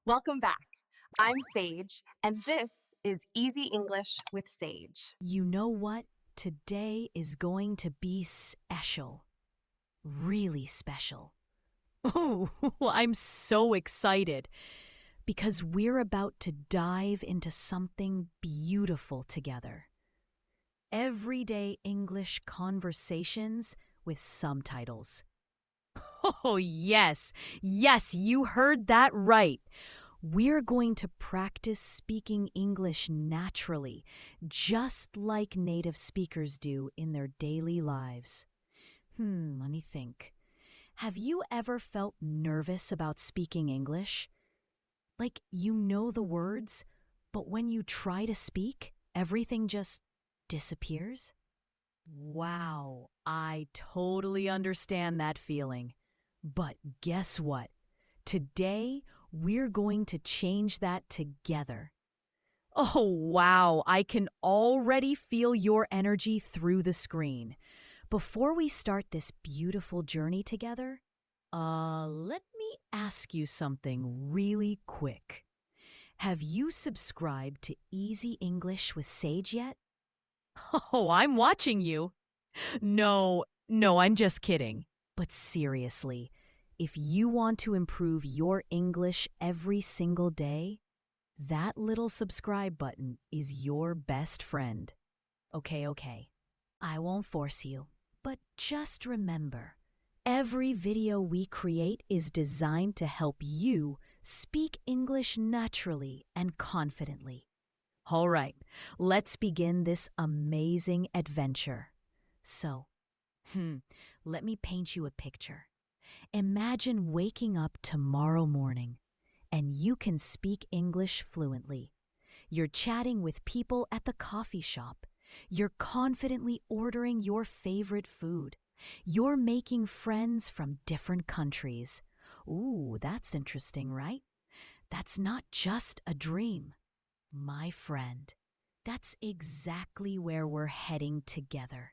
Welcome back. I'm Sage, and this is Easy English with Sage. You know what? Today is going to be special. Really special. Oh, I'm so excited because we're about to dive into something beautiful together. Everyday English conversations with subtitles. Oh, yes, you heard that right. We're going to practice speaking English naturally, just like native speakers do in their daily lives. Let me think. Have you ever felt nervous about speaking English? Like you know the words, but when you try to speak, everything just disappears? Wow, I totally understand that feeling. But guess what? Today, we're going to change that together. Oh, wow, I can already feel your energy through the screen. Before we start this beautiful journey together, let me ask you something really quick. Have you subscribed to Easy English with Sage yet? Oh, I'm watching you. No, I'm just kidding. But seriously, if you want to improve your English every single day, that little subscribe button is your best friend. Okay. I won't force you, but just remember, every video we create is designed to help you speak English naturally and confidently. All right, let's begin this amazing adventure. So, let me paint you a picture. Imagine waking up tomorrow morning and you can speak English fluently. You're chatting with people at the coffee shop. You're confidently ordering your favorite food. You're making friends from different countries. Ooh, that's interesting, right? That's not just a dream. My friend, that's exactly where we're heading together.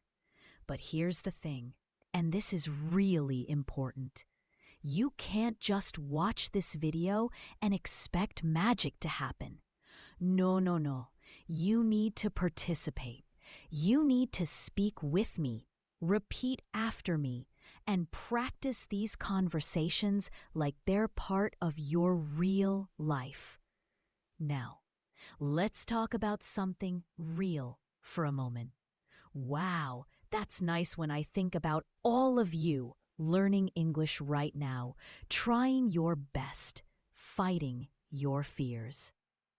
But here's the thing, and this is really important. You can't just watch this video and expect magic to happen. No. You need to participate. You need to speak with me, repeat after me, and practice these conversations like they're part of your real life. Now, let's talk about something real for a moment. Wow, that's nice when I think about all of you learning English right now, trying your best, fighting your fears.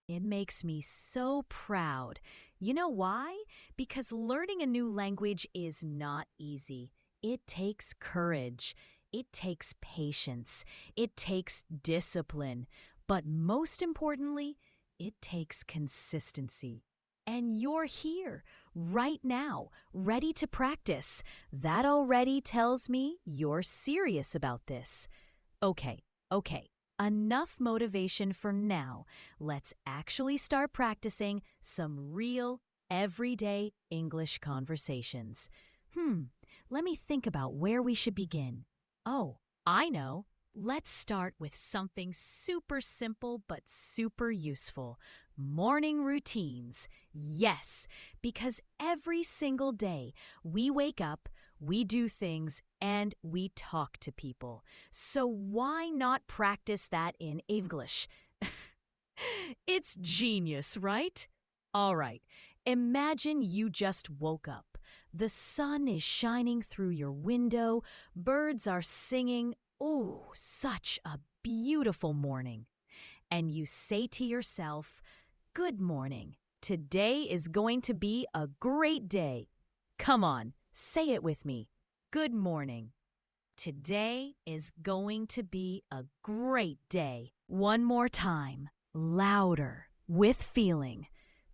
It makes me so proud. You know why? Because learning a new language is not easy. It takes courage. It takes patience. It takes discipline. But most importantly, it takes consistency. And you're here, right now, ready to practice. That already tells me you're serious about this. Okay. Enough motivation for now. Let's actually start practicing some real, everyday English conversations. Let me think about where we should begin. Oh, I know. Let's start with something super simple but super useful. Morning routines. Yes, because every single day we wake up, we do things, and we talk to people. So why not practice that in English? It's genius, right? All right, imagine you just woke up. The sun is shining through your window, birds are singing. Ooh, such a beautiful morning. And you say to yourself, "Good morning. Today is going to be a great day." Come on, say it with me. Good morning. Today is going to be a great day. One more time, louder, with feeling.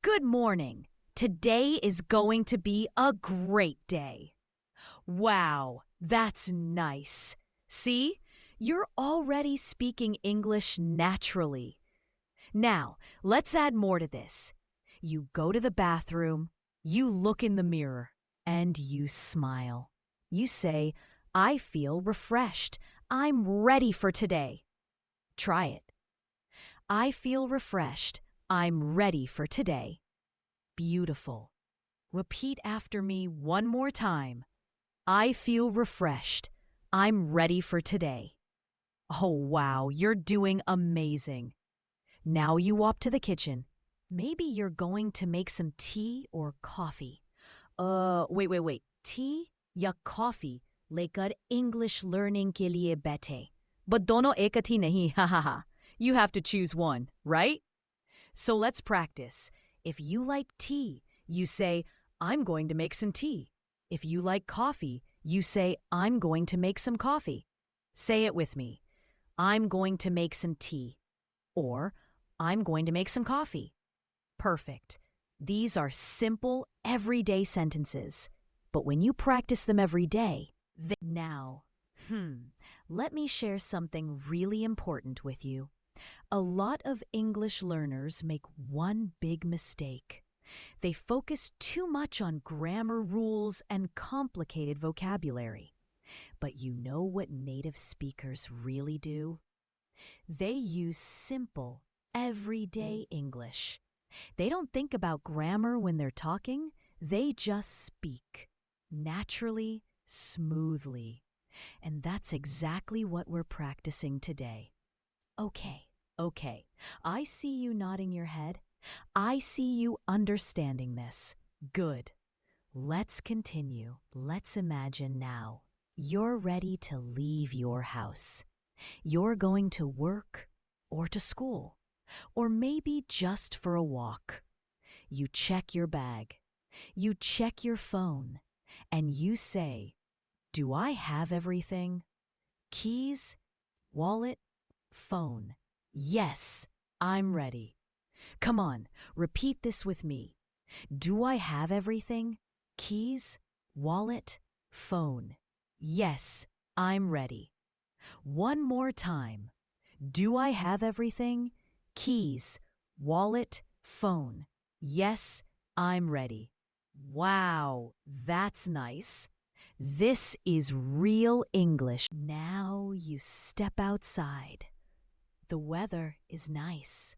Good morning. Today is going to be a great day. Wow, that's nice. See, you're already speaking English naturally. Now, let's add more to this. You go to the bathroom, you look in the mirror, and you smile. You say, "I feel refreshed. I'm ready for today." Try it. I feel refreshed. I'm ready for today. Beautiful. Repeat after me one more time. I feel refreshed. I'm ready for today. Oh, wow, you're doing amazing. Now you walk to the kitchen. Maybe you're going to make some tea or coffee. Wait. Tea या coffee लेकर English learning के लिए बैठे. But दोनों एक ही नहीं, ha ha ha. You have to choose one, right? So let's practice. If you like tea, you say, I'm going to make some tea. If you like coffee, you say, I'm going to make some coffee. Say it with me. I'm going to make some tea. Or, I'm going to make some coffee. Perfect. These are simple, everyday sentences. But when you practice them every day, now, let me share something really important with you. A lot of English learners make one big mistake. They focus too much on grammar rules and complicated vocabulary. But you know what native speakers really do? They use simple, everyday English. They don't think about grammar when they're talking. They just speak naturally, smoothly. And that's exactly what we're practicing today. Okay. I see you nodding your head. I see you understanding this. Good. Let's continue. Let's imagine now. You're ready to leave your house. You're going to work or to school, or maybe just for a walk. You check your bag. You check your phone. And you say, do I have everything? Keys, wallet, phone. Yes, I'm ready. Come on, repeat this with me. Do I have everything? Keys, wallet, phone. Yes, I'm ready. One more time. Do I have everything? Keys, wallet, phone. Yes, I'm ready. Wow, that's nice. This is real English. Now you step outside. The weather is nice.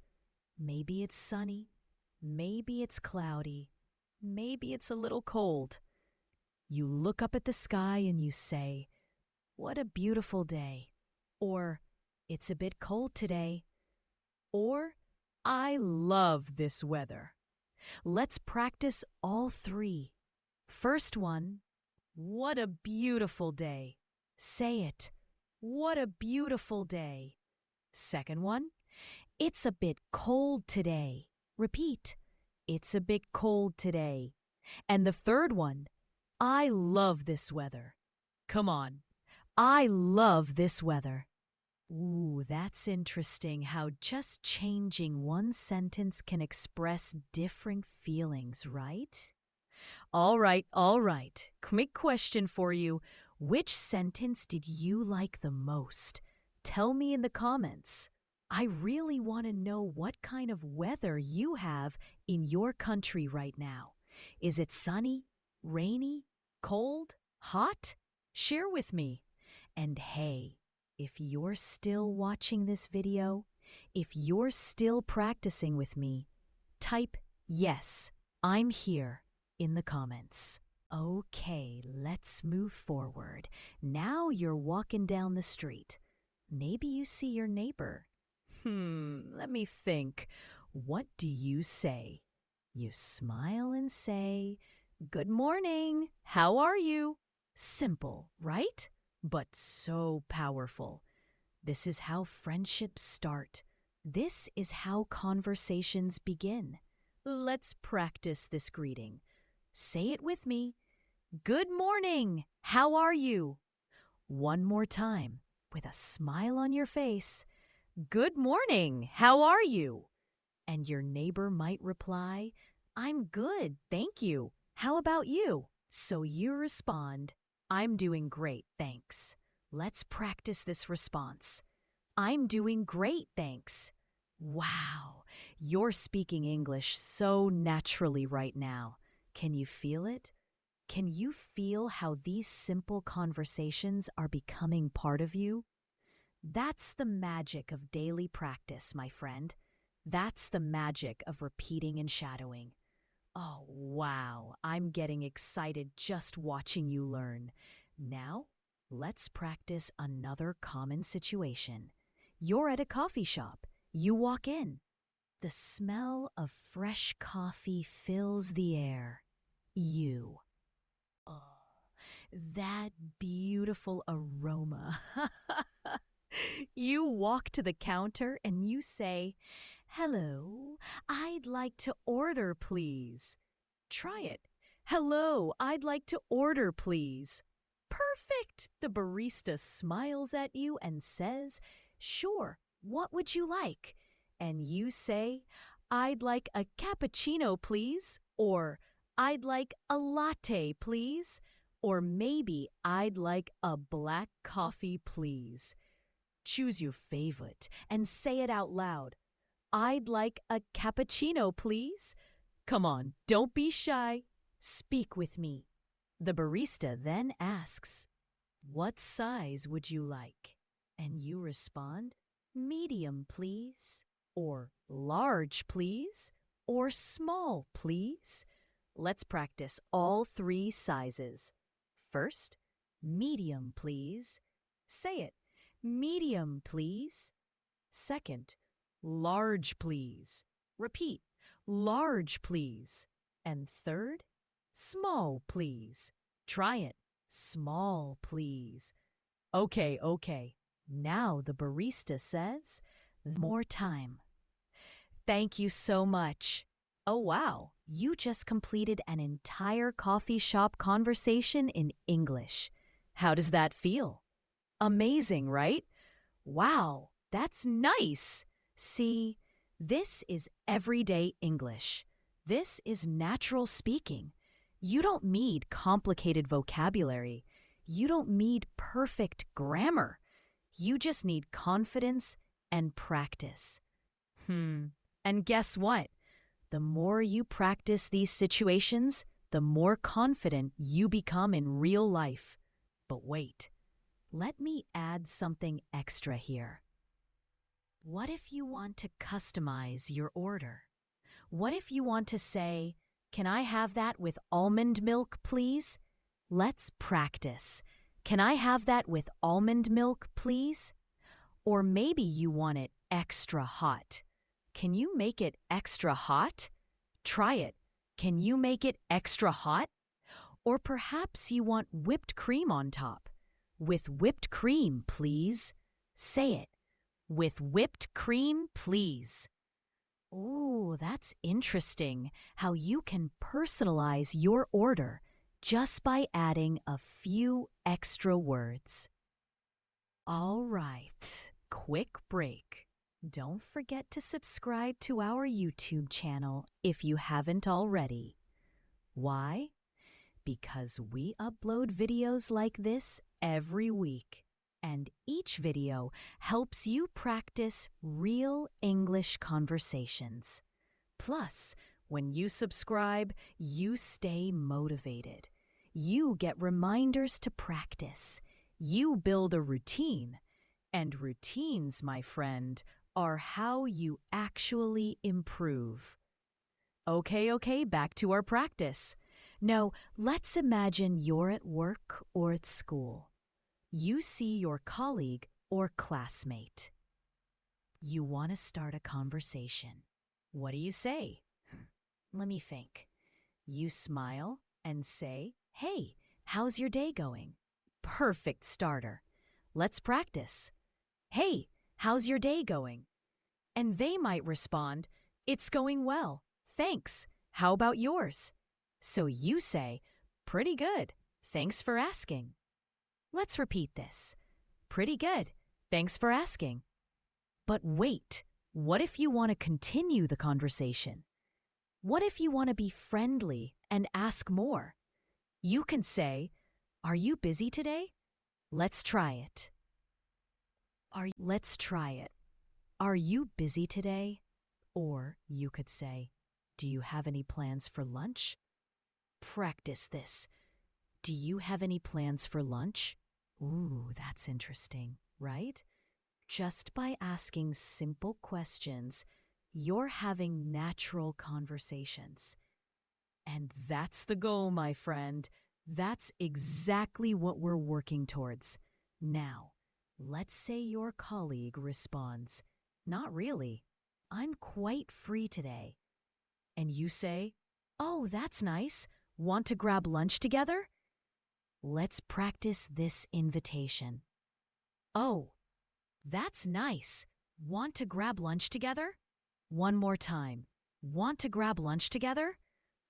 Maybe it's sunny. Maybe it's cloudy. Maybe it's a little cold. You look up at the sky and you say, what a beautiful day. Or, it's a bit cold today. Or, I love this weather. Let's practice all three. First one, what a beautiful day. Say it. What a beautiful day. Second one, it's a bit cold today. Repeat. It's a bit cold today. And the third one, I love this weather. Come on. I love this weather. Ooh, that's interesting how just changing one sentence can express different feelings, right? All right. Quick question for you. Which sentence did you like the most? Tell me in the comments. I really want to know what kind of weather you have in your country right now. Is it sunny, rainy, cold, hot? Share with me. And hey, if you're still watching this video, if you're still practicing with me, type yes, I'm here in the comments. Okay, let's move forward. Now you're walking down the street. Maybe you see your neighbor. Let me think. What do you say? You smile and say, good morning, how are you? Simple, right? But so powerful. This is how friendships start. This is how conversations begin. Let's practice this greeting. Say it with me. Good morning, how are you? One more time, with a smile on your face. Good morning, how are you? And your neighbor might reply, I'm good, thank you. How about you? So you respond, I'm doing great, thanks. Let's practice this response. I'm doing great, thanks. Wow, you're speaking English so naturally right now. Can you feel it? Can you feel how these simple conversations are becoming part of you? That's the magic of daily practice, my friend. That's the magic of repeating and shadowing. Oh, wow, I'm getting excited just watching you learn. Now, let's practice another common situation. You're at a coffee shop. You walk in. The smell of fresh coffee fills the air. You. Oh, that beautiful aroma. You walk to the counter and you say, "Hello, I'd like to order, please." Try it. "Hello, I'd like to order, please." Perfect! The barista smiles at you and says, "Sure, what would you like?" And you say, "I'd like a cappuccino, please," or "I'd like a latte, please," or maybe "I'd like a black coffee, please." Choose your favorite and say it out loud. "I'd like a cappuccino, please." Come on, don't be shy. Speak with me. The barista then asks, "What size would you like?" And you respond, "Medium, please," or "Large, please," or "Small, please." Let's practice all three sizes. First, medium, please. Say it, "Medium, please." Second, large, please. Repeat, "Large, please." And third, small, please. Try it, "Small, please." Okay. Now the barista says, "More time." Thank you so much. Oh, wow. You just completed an entire coffee shop conversation in English. How does that feel? Amazing, right? Wow, that's nice. See, this is everyday English. This is natural speaking. You don't need complicated vocabulary. You don't need perfect grammar. You just need confidence and practice. And guess what? The more you practice these situations, the more confident you become in real life. But wait. Let me add something extra here. What if you want to customize your order? What if you want to say, "Can I have that with almond milk, please?" Let's practice. "Can I have that with almond milk, please?" Or maybe you want it extra hot. "Can you make it extra hot?" Try it. "Can you make it extra hot?" Or perhaps you want whipped cream on top. "With whipped cream, please." Say it. "With whipped cream, please." Ooh, that's interesting how you can personalize your order just by adding a few extra words. All right, quick break. Don't forget to subscribe to our YouTube channel if you haven't already. Why? Because we upload videos like this every week, and each video helps you practice real English conversations. Plus, when you subscribe, you stay motivated. You get reminders to practice. You build a routine. And routines, my friend, are how you actually improve. Okay, back to our practice. Now, let's imagine you're at work or at school. You see your colleague or classmate. You want to start a conversation. What do you say? Let me think. You smile and say, "Hey, how's your day going?" Perfect starter. Let's practice. "Hey, how's your day going?" And they might respond, "It's going well. Thanks. How about yours?" So you say, "Pretty good. Thanks for asking." Let's repeat this. Pretty good. Thanks for asking. But wait, what if you want to continue the conversation? What if you want to be friendly and ask more? You can say, "Are you busy today?" Let's try it. Let's try it. "Are you busy today?" Or you could say, "Do you have any plans for lunch?" Practice this. "Do you have any plans for lunch?" Ooh, that's interesting, right? Just by asking simple questions, you're having natural conversations. And that's the goal, my friend. That's exactly what we're working towards. Now, let's say your colleague responds, "Not really. I'm quite free today." And you say, "Oh, that's nice. Want to grab lunch together?" Let's practice this invitation. "Oh, that's nice. Want to grab lunch together?" One more time. "Want to grab lunch together?"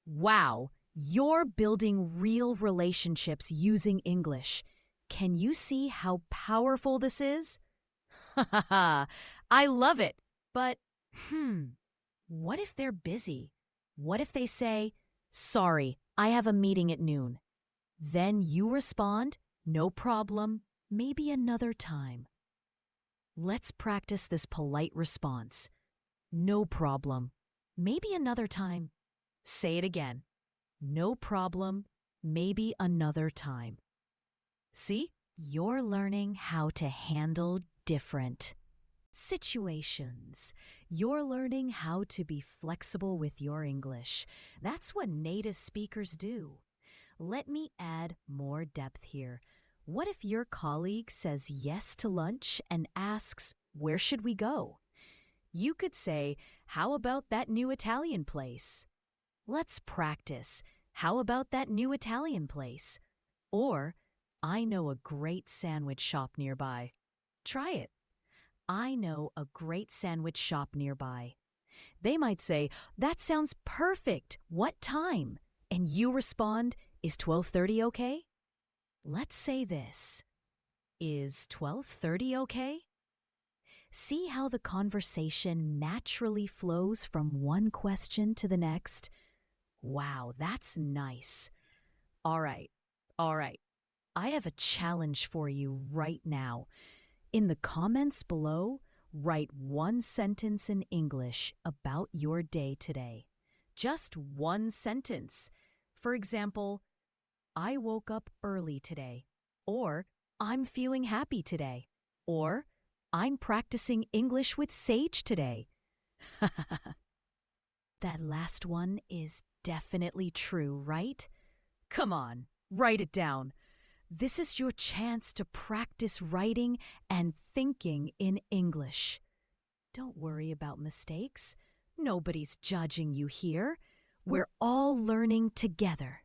Wow, you're building real relationships using English. Can you see how powerful this is? Ha ha ha, I love it. But, what if they're busy? What if they say, "Sorry, I have a meeting at noon"? Then you respond, "No problem, maybe another time." Let's practice this polite response. "No problem, maybe another time." Say it again. "No problem, maybe another time." See, you're learning how to handle different situations. You're learning how to be flexible with your English. That's what native speakers do. Let me add more depth here. What if your colleague says yes to lunch and asks, "Where should we go?" You could say, "How about that new Italian place?" Let's practice. "How about that new Italian place?" Or, "I know a great sandwich shop nearby." Try it. "I know a great sandwich shop nearby." They might say, "That sounds perfect. What time?" And you respond, "Is 12:30 okay?" Let's say this. "Is 12:30 okay?" See how the conversation naturally flows from one question to the next? Wow, that's nice. All right, all right. I have a challenge for you right now. In the comments below, write one sentence in English about your day today. Just one sentence. For example, "I woke up early today." Or, "I'm feeling happy today." Or, "I'm practicing English with Sage today." That last one is definitely true, right? Come on, write it down. This is your chance to practice writing and thinking in English. Don't worry about mistakes. Nobody's judging you here. We're all learning together.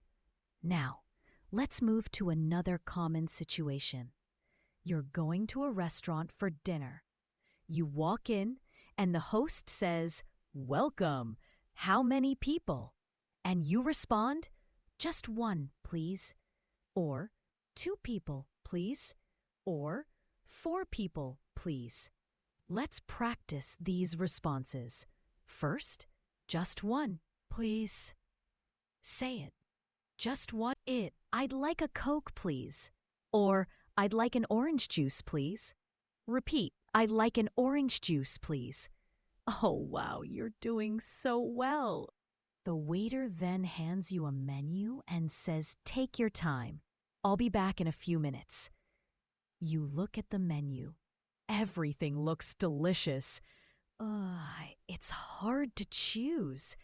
Now, let's move to another common situation. You're going to a restaurant for dinner. You walk in, and the host says, "Welcome. How many people?" And you respond, "Just one, please." Or, "Two people, please." Or, "Four people, please." Let's practice these responses. First, "Just one, please." Say it. "Just one it. I'd like a Coke, please." Or, "I'd like an orange juice, please." Repeat, "I'd like an orange juice, please." Oh, wow, you're doing so well. The waiter then hands you a menu and says, "Take your time. I'll be back in a few minutes." You look at the menu. Everything looks delicious. It's hard to choose.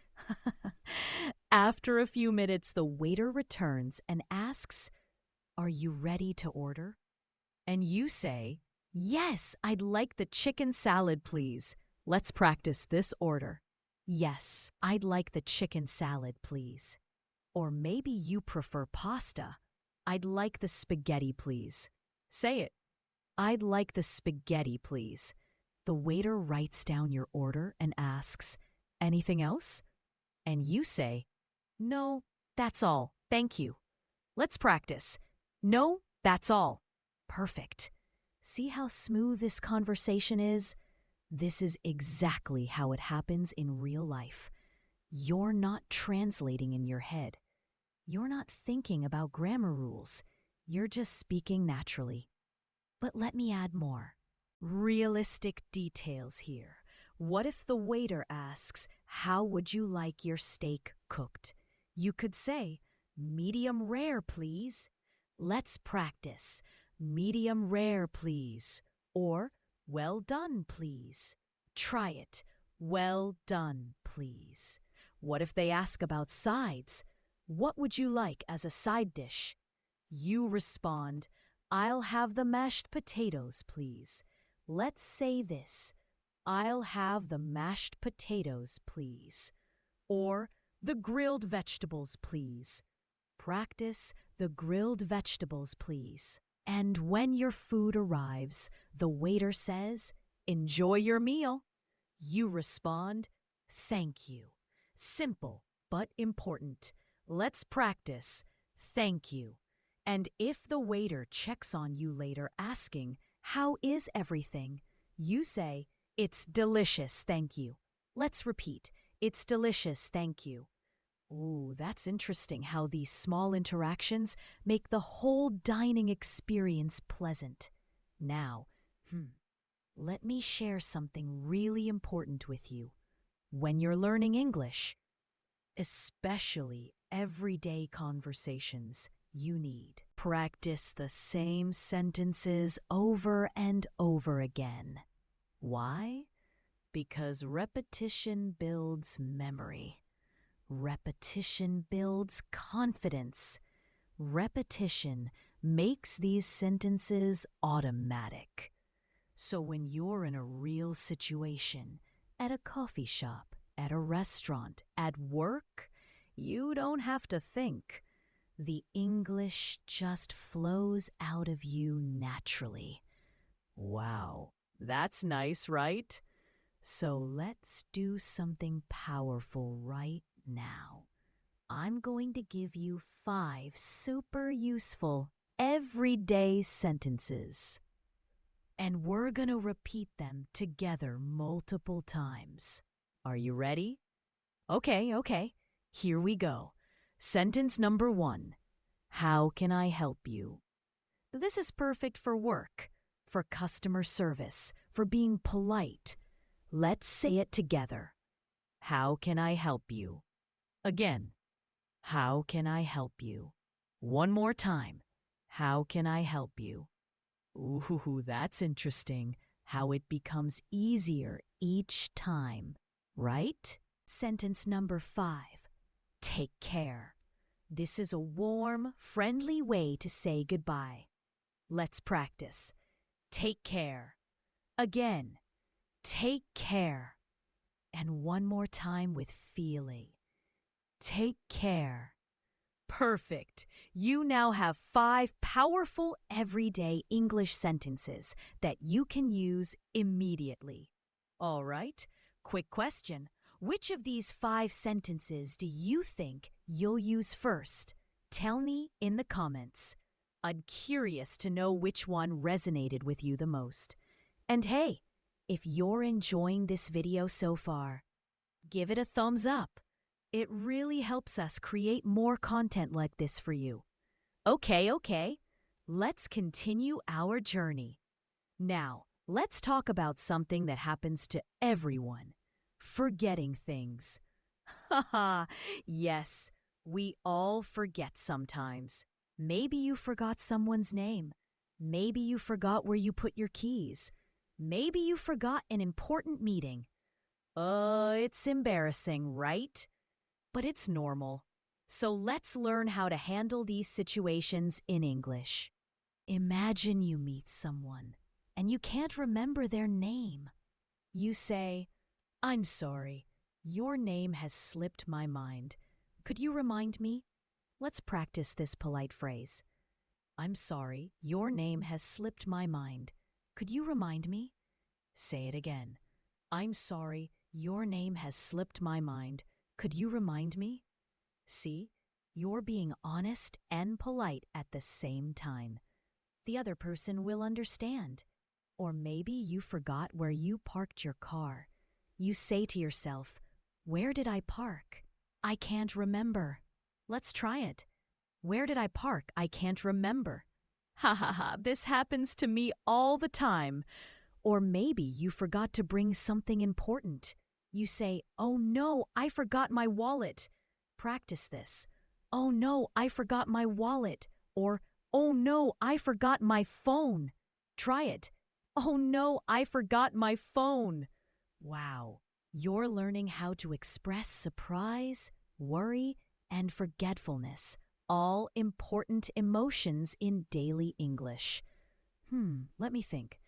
After a few minutes, the waiter returns and asks, "Are you ready to order?" And you say, "Yes, I'd like the chicken salad, please." Let's practice this order. "Yes, I'd like the chicken salad, please." Or maybe you prefer pasta. "I'd like the spaghetti, please." Say it. "I'd like the spaghetti, please." The waiter writes down your order and asks, "Anything else?" And you say, "No, that's all. Thank you." Let's practice. "No, that's all." Perfect. See how smooth this conversation is? This is exactly how it happens in real life. You're not translating in your head. You're not thinking about grammar rules. You're just speaking naturally. But let me add more. Realistic details here. What if the waiter asks, "How would you like your steak cooked?" You could say, "Medium rare, please." Let's practice. "Medium rare, please." Or, Well done, please. Try it. Well done, please. What if they ask about sides? What would you like as a side dish? You respond, I'll have the mashed potatoes, please. Let's say this. I'll have the mashed potatoes, please. Or the grilled vegetables, please. Practice the grilled vegetables, please. And when your food arrives, the waiter says, enjoy your meal. You respond, thank you. Simple but important. Let's practice. Thank you. And if the waiter checks on you later asking, how is everything? You say, it's delicious, thank you. Let's repeat. It's delicious, thank you. Ooh, that's interesting how these small interactions make the whole dining experience pleasant. Now, let me share something really important with you. When you're learning English, especially everyday conversations, you need practice the same sentences over and over again. Why? Because repetition builds memory. Repetition builds confidence. Repetition makes these sentences automatic. So when you're in a real situation, at a coffee shop, at a restaurant, at work, you don't have to think. The English just flows out of you naturally. Wow, that's nice, right? So let's do something powerful right now. I'm going to give you 5 super useful everyday sentences. And we're going to repeat them together multiple times. Are you ready? Okay. Here we go. Sentence number 1. How can I help you? This is perfect for work, for customer service, for being polite. Let's say it together. How can I help you? Again. How can I help you? One more time. How can I help you? Ooh, that's interesting. How it becomes easier each time, right? Sentence number 5. Take care. This is a warm, friendly way to say goodbye. Let's practice. Take care. Again. Take care. And one more time with feeling. Take care. Perfect. You now have 5 powerful everyday English sentences that you can use immediately. All right, quick question. Which of these 5 sentences do you think you'll use first? Tell me in the comments. I'm curious to know which one resonated with you the most. And hey, if you're enjoying this video so far, give it a thumbs up. It really helps us create more content like this for you. Okay. Let's continue our journey. Now, let's talk about something that happens to everyone. Forgetting things. Haha, yes, we all forget sometimes. Maybe you forgot someone's name. Maybe you forgot where you put your keys. Maybe you forgot an important meeting. It's embarrassing, right? But it's normal. So let's learn how to handle these situations in English. Imagine you meet someone and you can't remember their name. You say, I'm sorry, your name has slipped my mind. Could you remind me? Let's practice this polite phrase. I'm sorry, your name has slipped my mind. Could you remind me? Say it again. I'm sorry, your name has slipped my mind. Could you remind me? See, you're being honest and polite at the same time. The other person will understand. Or maybe you forgot where you parked your car. You say to yourself, where did I park? I can't remember. Let's try it. Where did I park? I can't remember. Ha, this happens to me all the time. Or maybe you forgot to bring something important. You say, oh no, I forgot my wallet. Practice this. Oh no, I forgot my wallet. Or, oh no, I forgot my phone. Try it. Oh no, I forgot my phone. Wow, you're learning how to express surprise, worry, and forgetfulness, all important emotions in daily English. Let me think.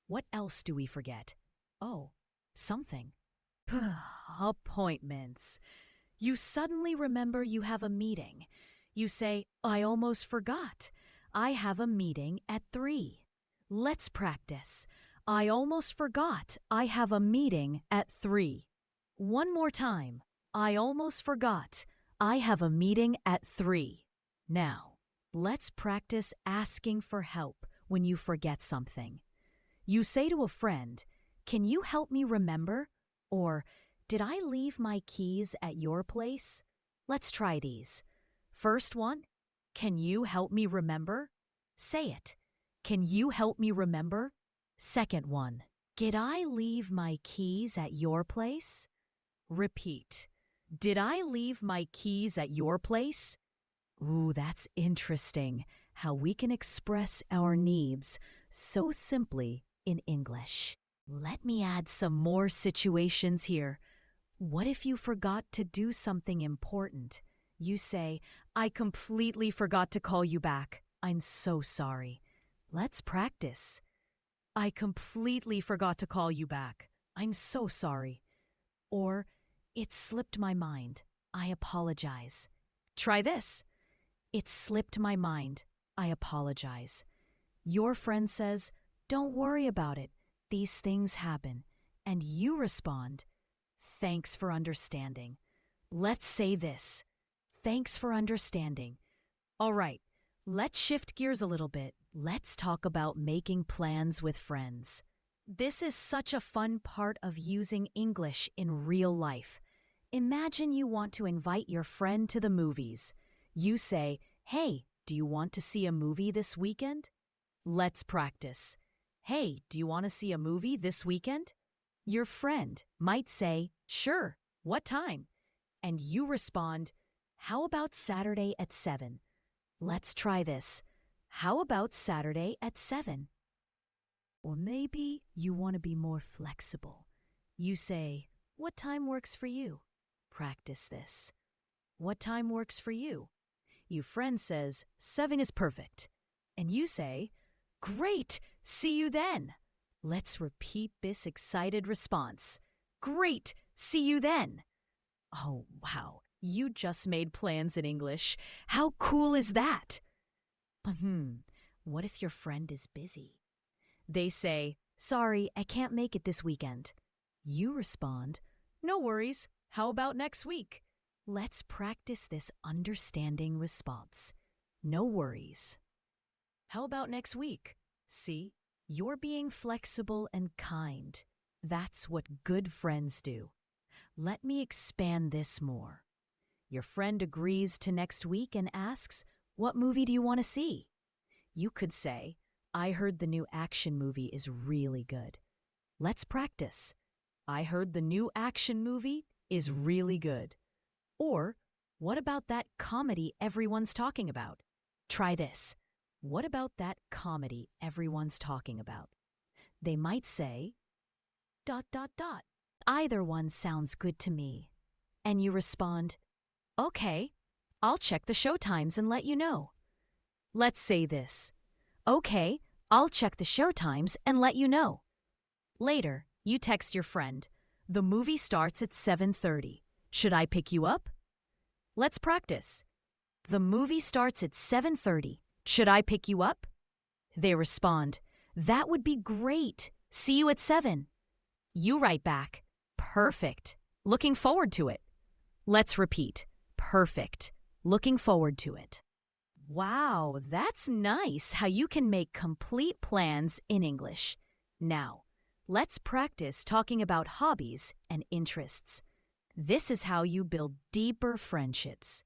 What else do we forget? Oh, something. Appointments. You suddenly remember you have a meeting. You say, I almost forgot. I have a meeting at 3. Let's practice. I almost forgot. I have a meeting at 3. One more time. I almost forgot. I have a meeting at 3. Now, let's practice asking for help when you forget something. You say to a friend, can you help me remember? Or, did I leave my keys at your place? Let's try these. First one, can you help me remember? Say it. Can you help me remember? Second one, did I leave my keys at your place? Repeat. Did I leave my keys at your place? Ooh, that's interesting. How we can express our needs so simply in English. Let me add some more situations here. What if you forgot to do something important? You say, I completely forgot to call you back. I'm so sorry. Let's practice. I completely forgot to call you back. I'm so sorry. Or, it slipped my mind. I apologize. Try this. It slipped my mind. I apologize. Your friend says, don't worry about it. These things happen. And you respond, thanks for understanding. Let's say this. Thanks for understanding. All right, let's shift gears a little bit. Let's talk about making plans with friends. This is such a fun part of using English in real life. Imagine you want to invite your friend to the movies. You say, hey, do you want to see a movie this weekend? Let's practice. Hey, do you want to see a movie this weekend? Your friend might say, sure, what time? And you respond, how about Saturday at 7? Let's try this. How about Saturday at 7? Or maybe you want to be more flexible. You say, what time works for you? Practice this. What time works for you? Your friend says, 7 is perfect. And you say, great, see you then. Let's repeat this excited response. Great, see you then. Oh, wow, you just made plans in English. How cool is that? What if your friend is busy? They say, sorry, I can't make it this weekend. You respond, no worries, how about next week? Let's practice this understanding response. No worries. How about next week? See, you're being flexible and kind. That's what good friends do. Let me expand this more. Your friend agrees to next week and asks, what movie do you want to see? You could say, I heard the new action movie is really good. Let's practice. I heard the new action movie is really good. Or, what about that comedy everyone's talking about? Try this. What about that comedy everyone's talking about? They might say, ... Either one sounds good to me. And you respond, okay, I'll check the show times and let you know. Let's say this. Okay, I'll check the show times and let you know. Later, you text your friend. The movie starts at 7:30. Should I pick you up? Let's practice. The movie starts at 7:30. Should I pick you up? They respond, that would be great. See you at 7. You write back, perfect. Looking forward to it. Let's repeat. Perfect. Looking forward to it. Wow, that's nice how you can make complete plans in English. Now, let's practice talking about hobbies and interests. This is how you build deeper friendships.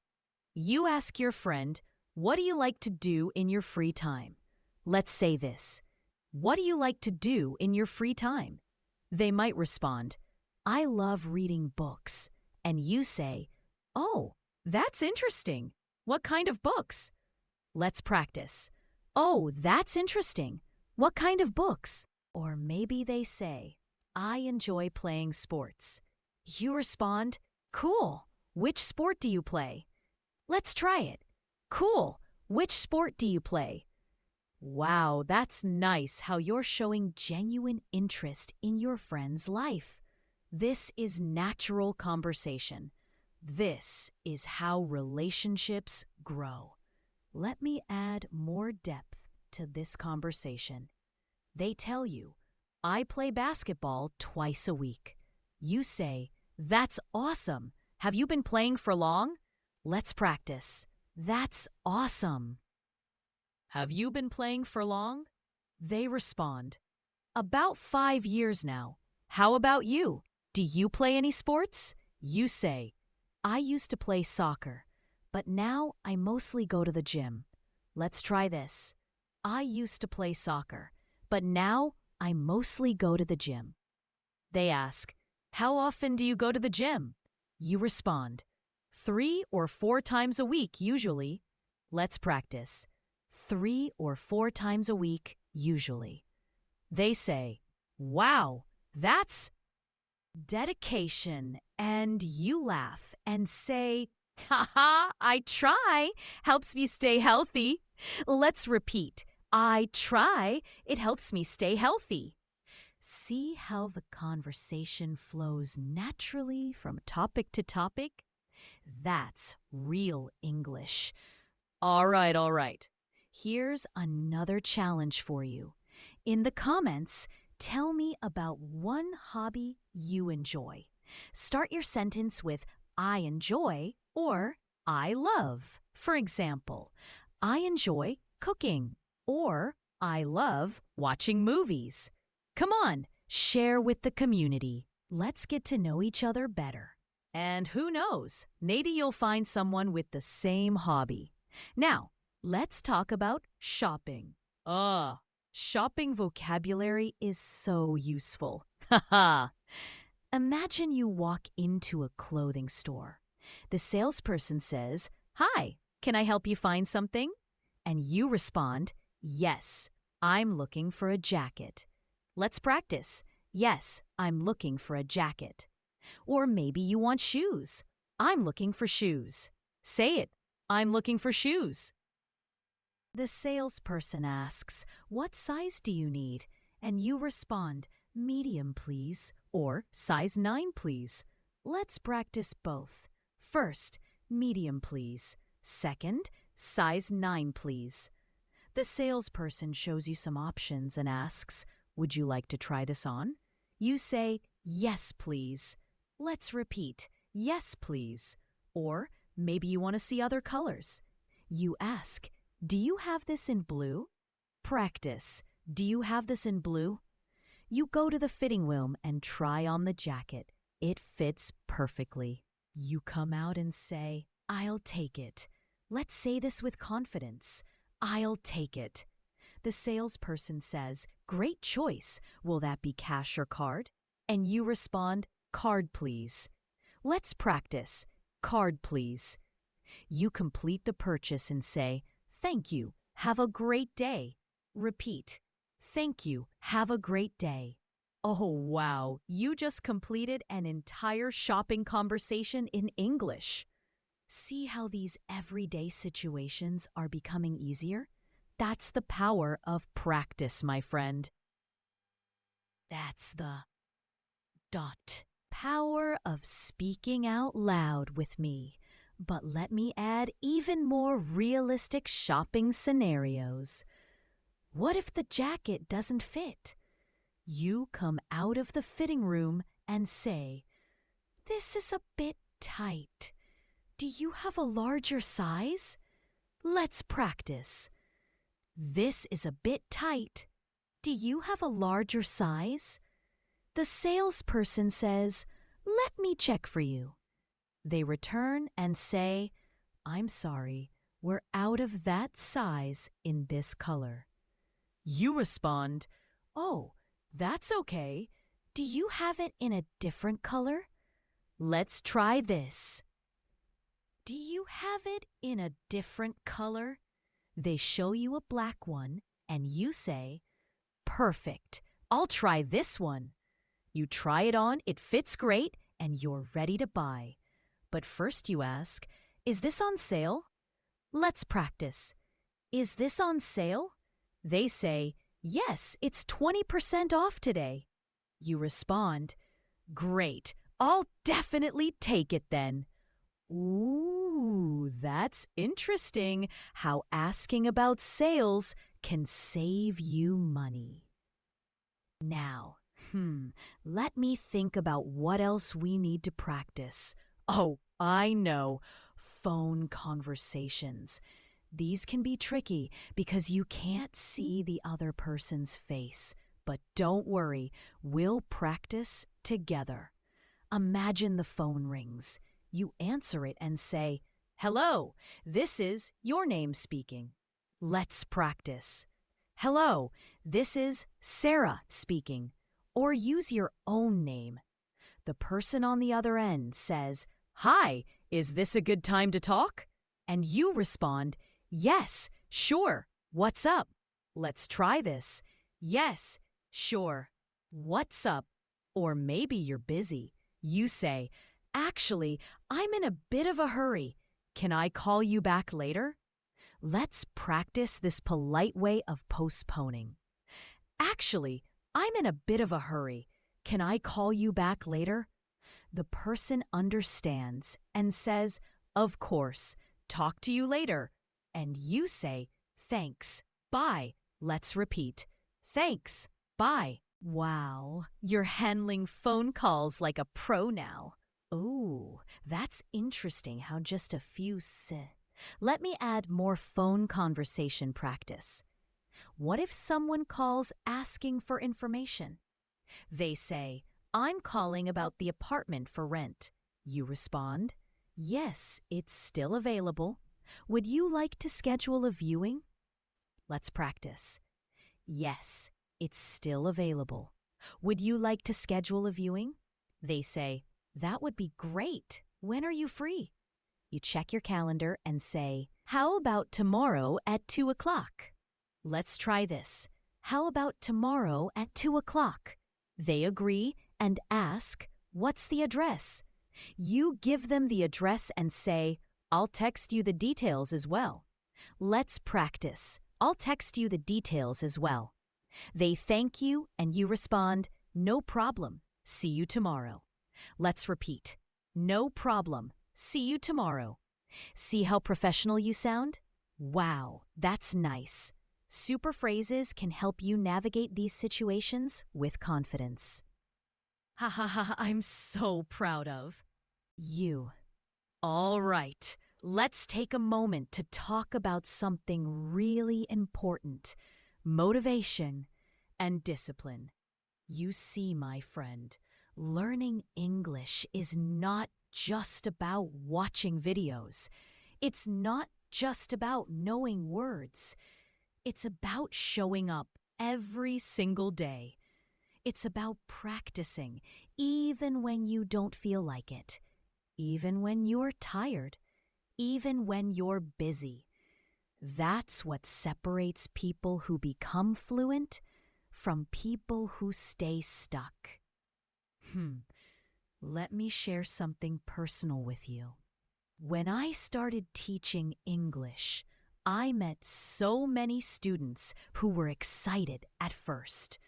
You ask your friend, what do you like to do in your free time? Let's say this. What do you like to do in your free time? They might respond, I love reading books. And you say, oh, that's interesting. What kind of books? Let's practice. Oh, that's interesting. What kind of books? Or maybe they say, I enjoy playing sports. You respond, cool. Which sport do you play? Let's try it. Cool. Which sport do you play? Wow, that's nice how you're showing genuine interest in your friend's life. This is natural conversation. This is how relationships grow. Let me add more depth to this conversation. They tell you, I play basketball twice a week. You say, that's awesome. Have you been playing for long? Let's practice. That's awesome. Have you been playing for long? They respond, about 5 years now. How about you? Do you play any sports? You say, I used to play soccer, but now I mostly go to the gym. Let's try this. I used to play soccer, but now I mostly go to the gym. They ask, how often do you go to the gym? You respond, 3 or 4 times a week usually. Let's practice. 3 or 4 times a week usually. They say, wow, that's dedication. And you laugh and say, haha, I try, helps me stay healthy. Let's repeat. I try, it helps me stay healthy. See how the conversation flows naturally from topic to topic? That's real English. All right. Here's another challenge for you. In the comments, tell me about one hobby you enjoy. Start your sentence with I enjoy or I love. For example, I enjoy cooking or I love watching movies. Come on, share with the community. Let's get to know each other better. And who knows, maybe you'll find someone with the same hobby. Now, let's talk about shopping. Shopping vocabulary is so useful. Haha. Imagine you walk into a clothing store. The salesperson says, hi, can I help you find something? And you respond, yes, I'm looking for a jacket. Let's practice. Yes, I'm looking for a jacket. Or maybe you want shoes. I'm looking for shoes. Say it. I'm looking for shoes. The salesperson asks, what size do you need? And you respond, medium please, or size 9 please. Let's practice both. First, medium please. Second, size 9 please. The salesperson shows you some options and asks, would you like to try this on? You say, yes please. Let's repeat, yes please. Or maybe you want to see other colors. You ask, do you have this in blue? Practice. Do you have this in blue? You go to the fitting room and try on the jacket. It fits perfectly. You come out and say, I'll take it. Let's say this with confidence. I'll take it. The salesperson says, great choice. Will that be cash or card? And you respond, card please. Let's practice. Card please. You complete the purchase and say, thank you. Have a great day. Repeat. Thank you. Have a great day. Oh, wow. You just completed an entire shopping conversation in English. See how these everyday situations are becoming easier? That's the power of practice, my friend. That's the power of speaking out loud with me. But let me add even more realistic shopping scenarios. What if the jacket doesn't fit? You come out of the fitting room and say, this is a bit tight. Do you have a larger size? Let's practice. This is a bit tight. Do you have a larger size? The salesperson says, let me check for you. They return and say, I'm sorry, we're out of that size in this color. You respond, oh, that's okay. Do you have it in a different color? Let's try this. Do you have it in a different color? They show you a black one and you say, perfect, I'll try this one. You try it on, it fits great, and you're ready to buy. But first you ask, is this on sale? Let's practice. Is this on sale? They say, yes, it's 20% off today. You respond, great, I'll definitely take it then. Ooh, that's interesting how asking about sales can save you money. Now, let me think about what else we need to practice. Oh, I know, phone conversations. These can be tricky because you can't see the other person's face. But don't worry, we'll practice together. Imagine the phone rings. You answer it and say, hello, this is your name speaking. Let's practice. Hello, this is Sarah speaking. Or use your own name. The person on the other end says, hi, is this a good time to talk? And you respond, yes, sure, what's up? Let's try this. Yes, sure, what's up? Or maybe you're busy. You say, actually, I'm in a bit of a hurry. Can I call you back later? Let's practice this polite way of postponing. Actually, I'm in a bit of a hurry. Can I call you back later? The person understands and says, of course, talk to you later. And you say, thanks, bye. Let's repeat. Thanks, bye. Wow, you're handling phone calls like a pro now. Oh, that's interesting how just a few Let me add more phone conversation practice. What if someone calls asking for information? They say, I'm calling about the apartment for rent. You respond, yes, it's still available. Would you like to schedule a viewing? Let's practice. Yes, it's still available. Would you like to schedule a viewing? They say, that would be great. When are you free? You check your calendar and say, how about tomorrow at 2 o'clock? Let's try this. How about tomorrow at 2 o'clock? They agree and ask, what's the address? You give them the address and say, I'll text you the details as well. Let's practice. I'll text you the details as well. They thank you and you respond, no problem. See you tomorrow. Let's repeat. No problem. See you tomorrow. See how professional you sound? Wow, that's nice. Super phrases can help you navigate these situations with confidence. Ha ha ha, I'm so proud of you. All right, let's take a moment to talk about something really important: motivation and discipline. You see, my friend, learning English is not just about watching videos. It's not just about knowing words. It's about showing up every single day. It's about practicing even when you don't feel like it, even when you're tired, even when you're busy. That's what separates people who become fluent from people who stay stuck. Let me share something personal with you. When I started teaching English, I met so many students who were excited at first.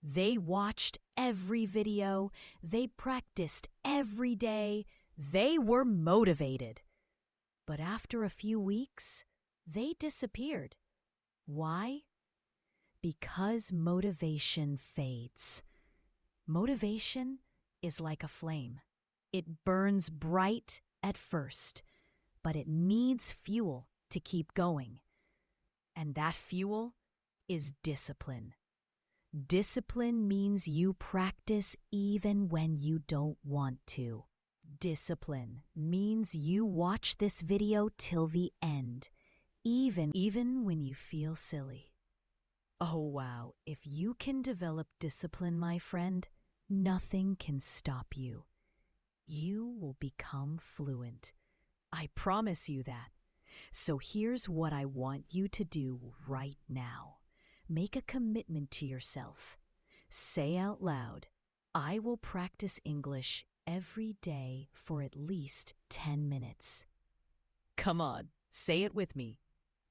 They watched every video, they practiced every day, they were motivated. But after a few weeks, they disappeared. Why? Because motivation fades. Motivation is like a flame. It burns bright at first, but it needs fuel to keep going. And that fuel is discipline. Discipline means you practice even when you don't want to. Discipline means you watch this video till the end, even when you feel silly. Oh wow, if you can develop discipline, my friend, nothing can stop you. You will become fluent. I promise you that. So here's what I want you to do right now. Make a commitment to yourself. Say out loud, I will practice English every day for at least 10 minutes. Come on, say it with me.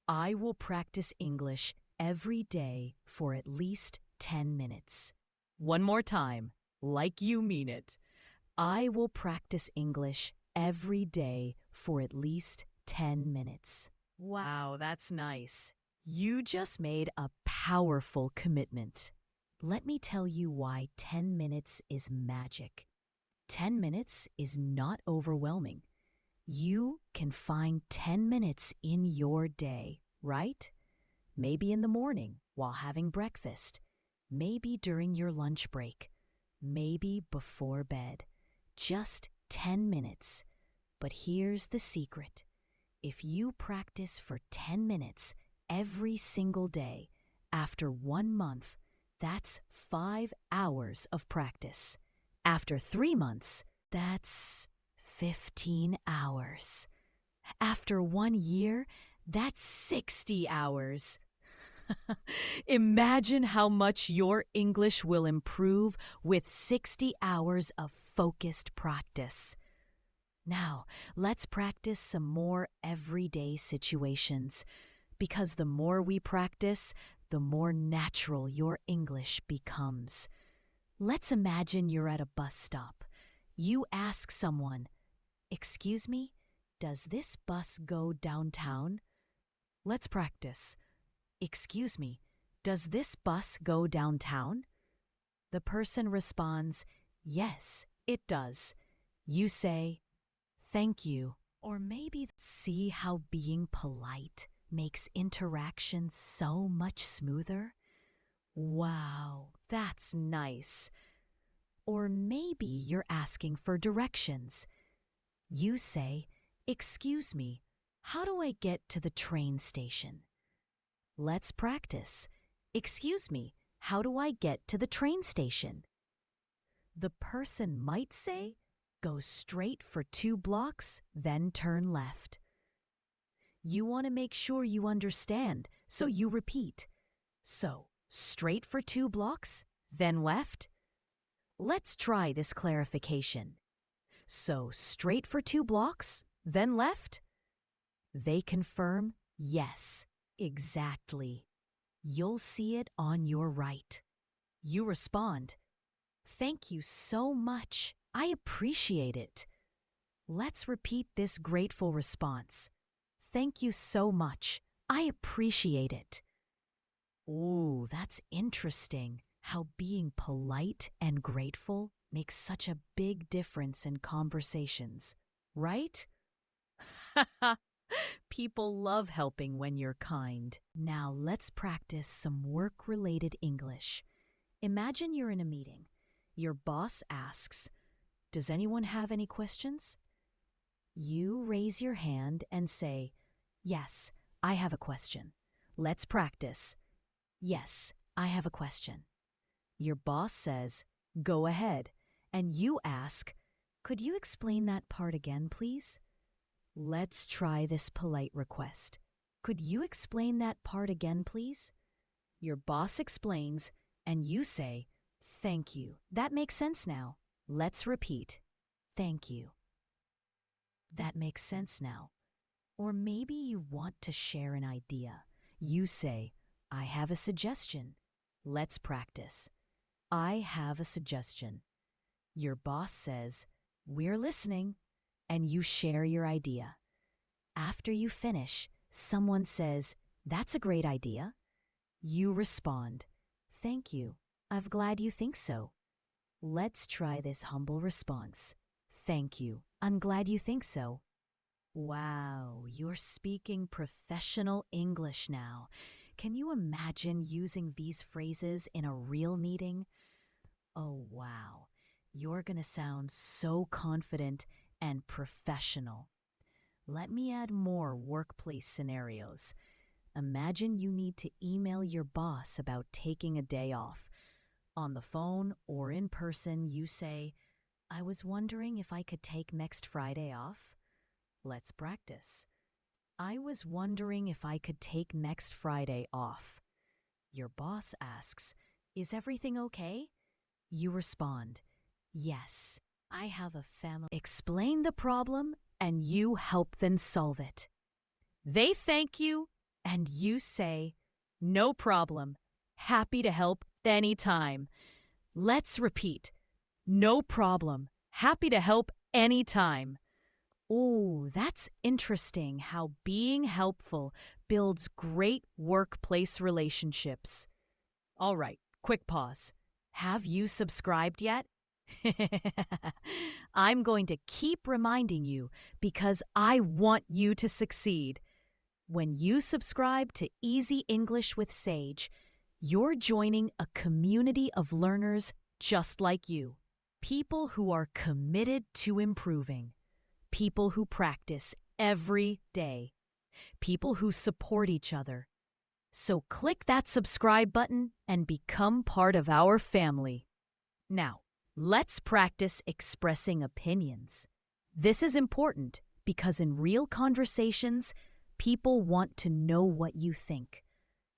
I will practice English every day for at least 10 minutes. One more time, like you mean it. I will practice English every day for at least 10 minutes. Wow, that's nice. You just made a powerful commitment. Let me tell you why 10 minutes is magic. 10 minutes is not overwhelming. You can find 10 minutes in your day, right? Maybe in the morning while having breakfast, maybe during your lunch break, maybe before bed. Just 10 minutes. But here's the secret. If you practice for 10 minutes every single day, after 1 month, that's 5 hours of practice. After 3 months, that's 15 hours. After 1 year, that's 60 hours. Imagine how much your English will improve with 60 hours of focused practice. Now, let's practice some more everyday situations, because the more we practice, the more natural your English becomes. Let's imagine you're at a bus stop. You ask someone, "Excuse me, does this bus go downtown?" Let's practice. "Excuse me, does this bus go downtown?" The person responds, "Yes, it does." You say, "Thank you." Or maybe see how being polite makes interaction so much smoother? Wow, that's nice. Or maybe you're asking for directions. You say, "Excuse me, how do I get to the train station?" Let's practice. "Excuse me, how do I get to the train station?" The person might say, "Go straight for 2 blocks, then turn left." You want to make sure you understand, so you repeat. So, straight for 2 blocks, then left? Let's try this clarification. So, straight for 2 blocks, then left? They confirm, yes, exactly. You'll see it on your right. You respond, "Thank you so much. I appreciate it." Let's repeat this grateful response. "Thank you so much. I appreciate it." Ooh, that's interesting how being polite and grateful makes such a big difference in conversations, right? People love helping when you're kind. Now let's practice some work-related English. Imagine you're in a meeting. Your boss asks, "Does anyone have any questions?" You raise your hand and say, "Yes, I have a question." Let's practice. "Yes, I have a question." Your boss says, "Go ahead." And you ask, "Could you explain that part again, please?" Let's try this polite request. "Could you explain that part again, please?" Your boss explains, and you say, "Thank you. That makes sense now." Let's repeat. "Thank you. That makes sense now." Or maybe you want to share an idea. You say, "I have a suggestion." Let's practice. "I have a suggestion." Your boss says, "We're listening," and you share your idea. After you finish, someone says, "That's a great idea." You respond, "Thank you. I'm glad you think so." Let's try this humble response. "Thank you. I'm glad you think so." Wow, you're speaking professional English now. Can you imagine using these phrases in a real meeting? Oh, wow. You're going to sound so confident and professional. Let me add more workplace scenarios. Imagine you need to email your boss about taking a day off. On the phone or in person, you say, "I was wondering if I could take next Friday off." Let's practice. "I was wondering if I could take next Friday off." Your boss asks, Is everything okay? You respond, yes, I have a family. Explain the problem and you help them solve it. They thank you and you say, no problem. Happy to help anytime. Let's repeat. No problem. Happy to help anytime. Oh, that's interesting how being helpful builds great workplace relationships. All right, quick pause. Have you subscribed yet? I'm going to keep reminding you because I want you to succeed. When you subscribe to Easy English with Sage, you're joining a community of learners just like you. People who are committed to improving. People who practice every day. People who support each other. So click that subscribe button and become part of our family. Now, let's practice expressing opinions. This is important because in real conversations, people want to know what you think.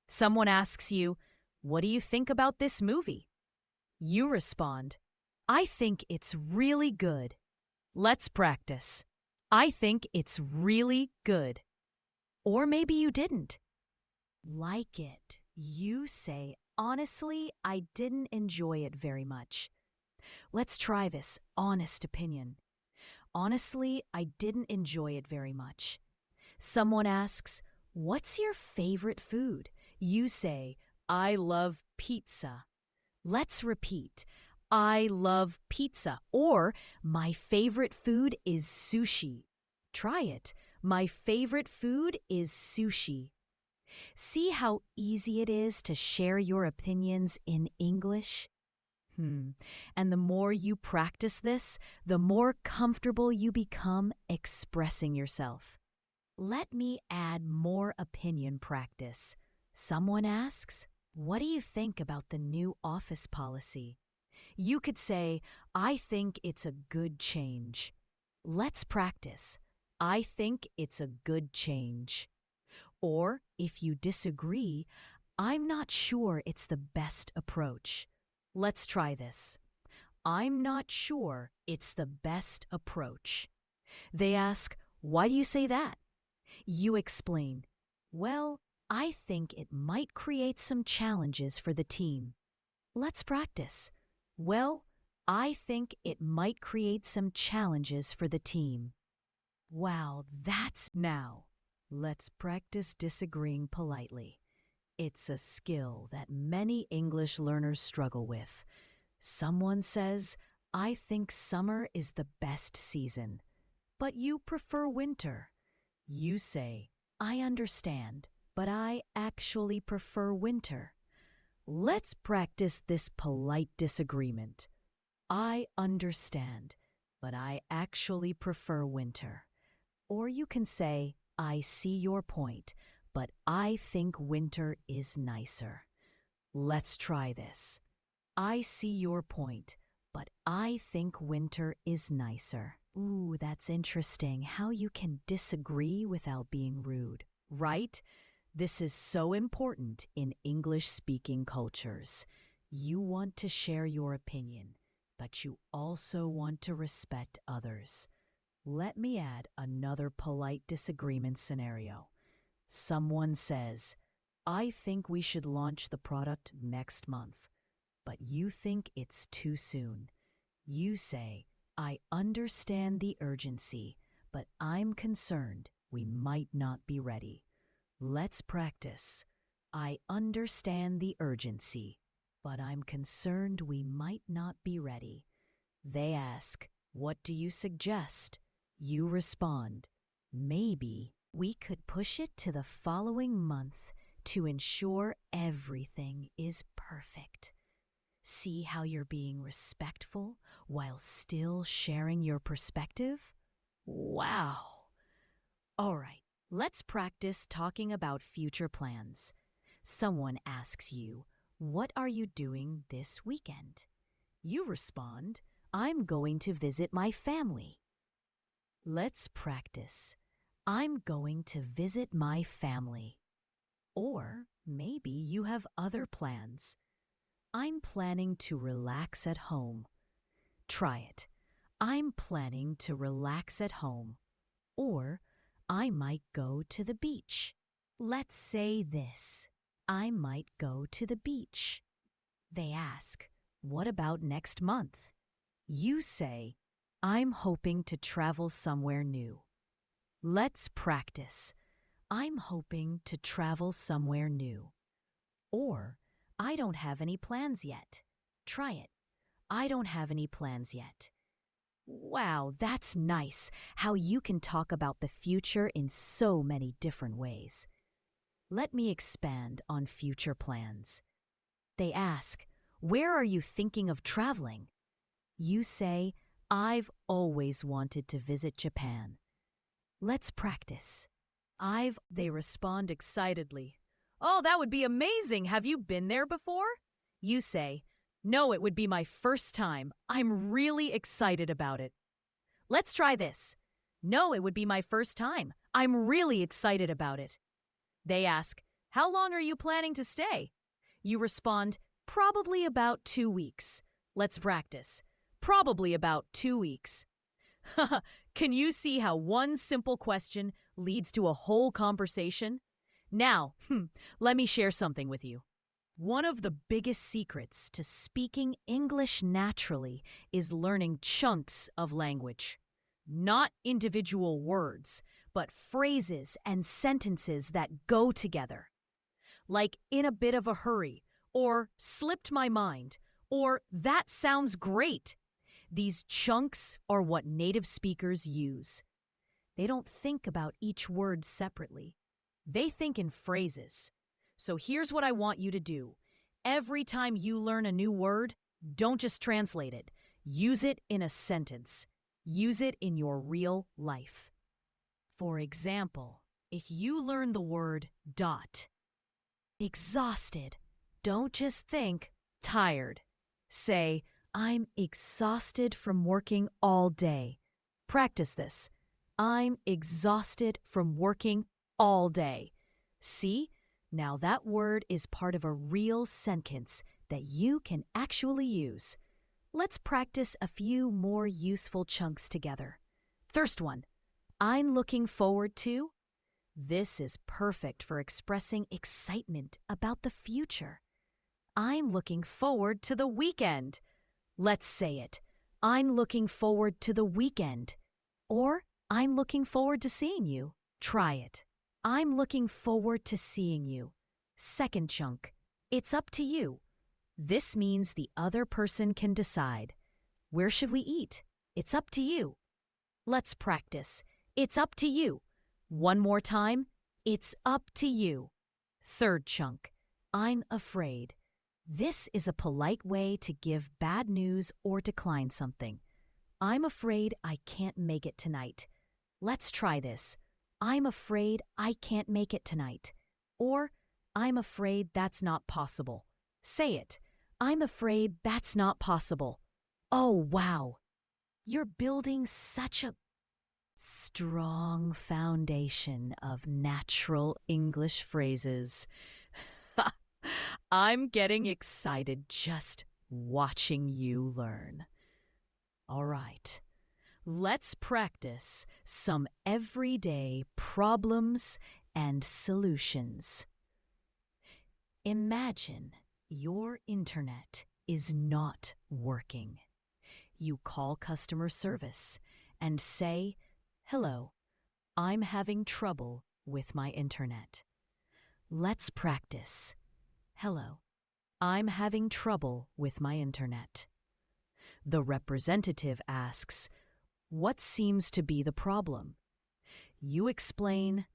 Someone asks you, "What do you think about this movie?" You respond, "I think it's really good." Let's practice. I think it's really good. Or maybe you didn't like it. You say, honestly, I didn't enjoy it very much. Let's try this honest opinion. Honestly, I didn't enjoy it very much. Someone asks, what's your favorite food? You say, I love pizza. Let's repeat. I love pizza. Or, my favorite food is sushi. Try it. My favorite food is sushi. See how easy it is to share your opinions in English? And the more you practice this, the more comfortable you become expressing yourself. Let me add more opinion practice. Someone asks, what do you think about the new office policy? You could say, I think it's a good change. Let's practice. I think it's a good change. Or, if you disagree, I'm not sure it's the best approach. Let's try this. I'm not sure it's the best approach. They ask, why do you say that? You explain, well, I think it might create some challenges for the team. Let's practice. Well, I think it might create some challenges for the team. Wow, that's now. Let's practice disagreeing politely. It's a skill that many English learners struggle with. Someone says, I think summer is the best season, but you prefer winter. You say, I understand, but I actually prefer winter. Let's practice this polite disagreement. I understand, but I actually prefer winter. Or you can say, I see your point, but I think winter is nicer. Let's try this. I see your point, but I think winter is nicer. Ooh, that's interesting how you can disagree without being rude, right? This is so important in English-speaking cultures. You want to share your opinion, but you also want to respect others. Let me add another polite disagreement scenario. Someone says, I think we should launch the product next month, but you think it's too soon. You say, I understand the urgency, but I'm concerned we might not be ready. Let's practice. I understand the urgency, but I'm concerned we might not be ready. They ask, what do you suggest? You respond, maybe we could push it to the following month to ensure everything is perfect. See how you're being respectful while still sharing your perspective? Wow! All right, let's practice talking about future plans. Someone asks you, what are you doing this weekend? You respond, I'm going to visit my family. Let's practice. I'm going to visit my family. Or maybe you have other plans. I'm planning to relax at home. Try it. I'm planning to relax at home. Or, I might go to the beach. Let's say this. I might go to the beach. They ask, what about next month? You say, I'm hoping to travel somewhere new. Let's practice. I'm hoping to travel somewhere new. Or, I don't have any plans yet. Try it. I don't have any plans yet. Wow, that's nice how you can talk about the future in so many different ways. Let me expand on future plans. They ask, where are you thinking of traveling? You say, I've always wanted to visit Japan. Let's practice. They respond excitedly. Oh, that would be amazing. Have you been there before? You say, no, it would be my first time. I'm really excited about it. Let's try this. No, it would be my first time. I'm really excited about it. They ask, how long are you planning to stay? You respond, probably about 2 weeks. Let's practice. Probably about 2 weeks. Can you see how one simple question leads to a whole conversation? Now, let me share something with you. One of the biggest secrets to speaking English naturally is learning chunks of language. Not individual words, but phrases and sentences that go together. Like in a bit of a hurry, or slipped my mind, or that sounds great. These chunks are what native speakers use. They don't think about each word separately. They think in phrases. So here's what I want you to do. Every time you learn a new word, don't just translate it. Use it in a sentence. Use it in your real life. For example, if you learn the word dot, exhausted, don't just think tired. Say, I'm exhausted from working all day. Practice this. I'm exhausted from working all day. See? Now that word is part of a real sentence that you can actually use. Let's practice a few more useful chunks together. First one, I'm looking forward to. This is perfect for expressing excitement about the future. I'm looking forward to the weekend. Let's say it. I'm looking forward to the weekend. Or, I'm looking forward to seeing you. Try it. I'm looking forward to seeing you. Second chunk. It's up to you. This means the other person can decide. Where should we eat? It's up to you. Let's practice. It's up to you. One more time. It's up to you. Third chunk. I'm afraid. This is a polite way to give bad news or decline something. I'm afraid I can't make it tonight. Let's try this. I'm afraid I can't make it tonight. Or, I'm afraid that's not possible. Say it. I'm afraid that's not possible. Oh, wow. You're building such a strong foundation of natural English phrases. I'm getting excited just watching you learn. All right, let's practice some everyday problems and solutions. Imagine your internet is not working. You call customer service and say, hello, I'm having trouble with my internet. Let's practice. Hello, I'm having trouble with my internet. The representative asks, what seems to be the problem? You explain,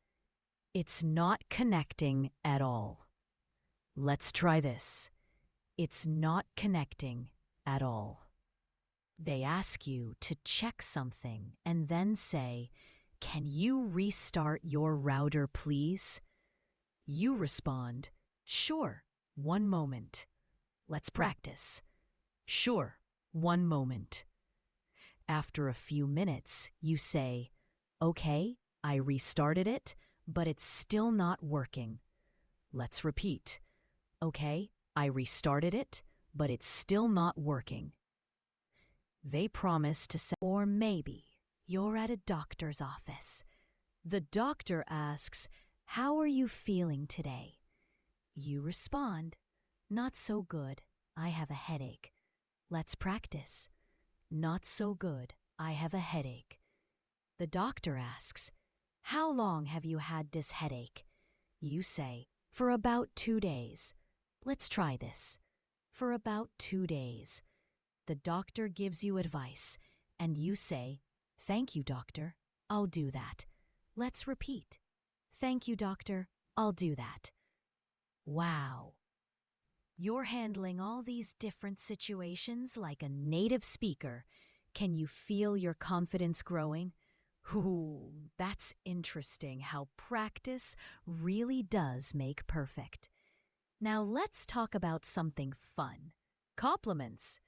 it's not connecting at all. Let's try this. It's not connecting at all. They ask you to check something and then say, can you restart your router, please? You respond, sure, one moment. Let's practice. Sure, one moment. After a few minutes, you say, okay, I restarted it, but it's still not working. Let's repeat. Okay, I restarted it, but it's still not working. They promise to send, or maybe you're at a doctor's office. The doctor asks, "How are you feeling today?" You respond, "Not so good. I have a headache." Let's practice. Not so good. I have a headache. The doctor asks, "How long have you had this headache?" You say, "For about 2 days." Let's try this. For about 2 days. The doctor gives you advice, and you say, "Thank you, doctor. I'll do that." Let's repeat. "Thank you, doctor. I'll do that." Wow. You're handling all these different situations like a native speaker. Can you feel your confidence growing? Ooh, that's interesting how practice really does make perfect. Now let's talk about something fun. Compliments.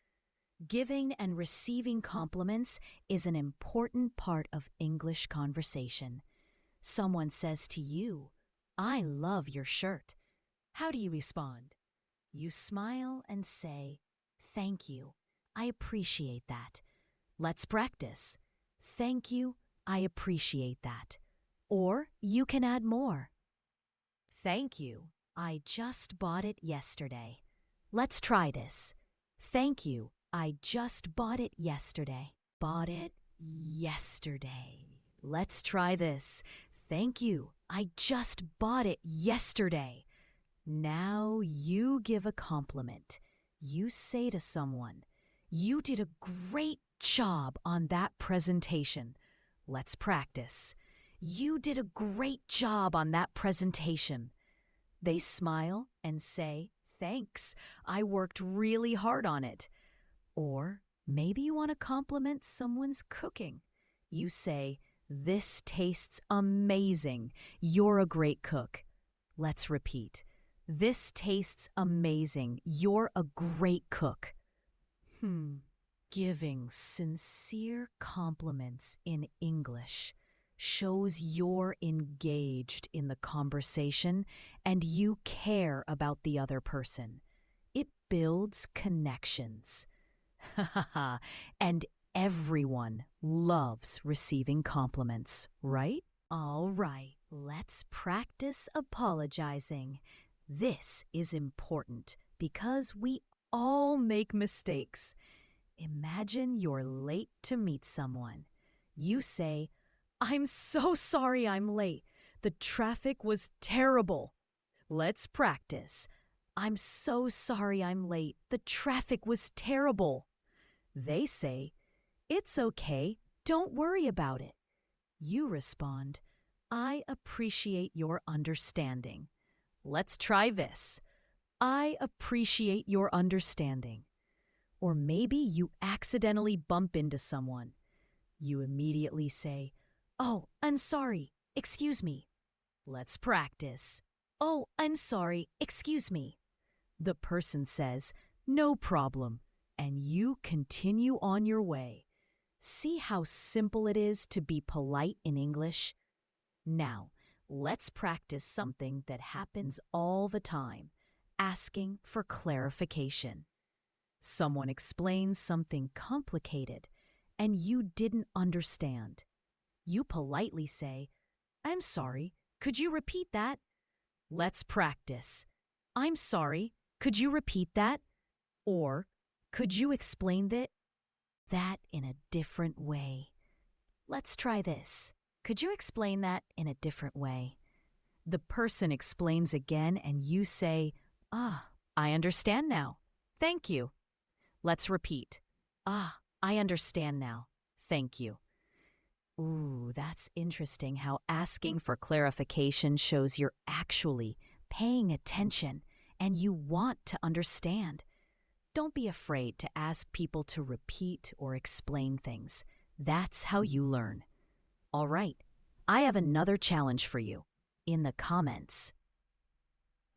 Giving and receiving compliments is an important part of English conversation. Someone says to you, "I love your shirt." How do you respond? You smile and say, "Thank you. I appreciate that." Let's practice. "Thank you. I appreciate that." Or you can add more. "Thank you. I just bought it yesterday." Let's try this. "Thank you. I just bought it yesterday." Bought it yesterday. Let's try this. "Thank you. I just bought it yesterday." Now you give a compliment. You say to someone, "You did a great job on that presentation." Let's practice. "You did a great job on that presentation." They smile and say, "Thanks. I worked really hard on it." Or maybe you want to compliment someone's cooking. You say, "This tastes amazing. You're a great cook." Let's repeat. "This tastes amazing. You're a great cook." Giving sincere compliments in English shows you're engaged in the conversation and you care about the other person. It builds connections. And everyone loves receiving compliments, right? All right, let's practice apologizing. This is important because we all make mistakes. Imagine you're late to meet someone. You say, "I'm so sorry I'm late. The traffic was terrible." Let's practice. "I'm so sorry I'm late. The traffic was terrible." They say, "It's okay. Don't worry about it." You respond, "I appreciate your understanding." Let's try this. "I appreciate your understanding." Or maybe you accidentally bump into someone. You immediately say, "Oh, I'm sorry. Excuse me." Let's practice. "Oh, I'm sorry. Excuse me." The person says, "No problem," and you continue on your way. See how simple it is to be polite in English? Now, let's practice something that happens all the time, asking for clarification. Someone explains something complicated and you didn't understand. You politely say, "I'm sorry, could you repeat that?" Let's practice. "I'm sorry, could you repeat that?" Or, "Could you explain that in a different way?" Let's try this. "Could you explain that in a different way?" The person explains again and you say, "Ah, I understand now. Thank you." Let's repeat. "Ah, I understand now. Thank you." Ooh, that's interesting how asking for clarification shows you're actually paying attention and you want to understand. Don't be afraid to ask people to repeat or explain things. That's how you learn. All right, I have another challenge for you. In the comments,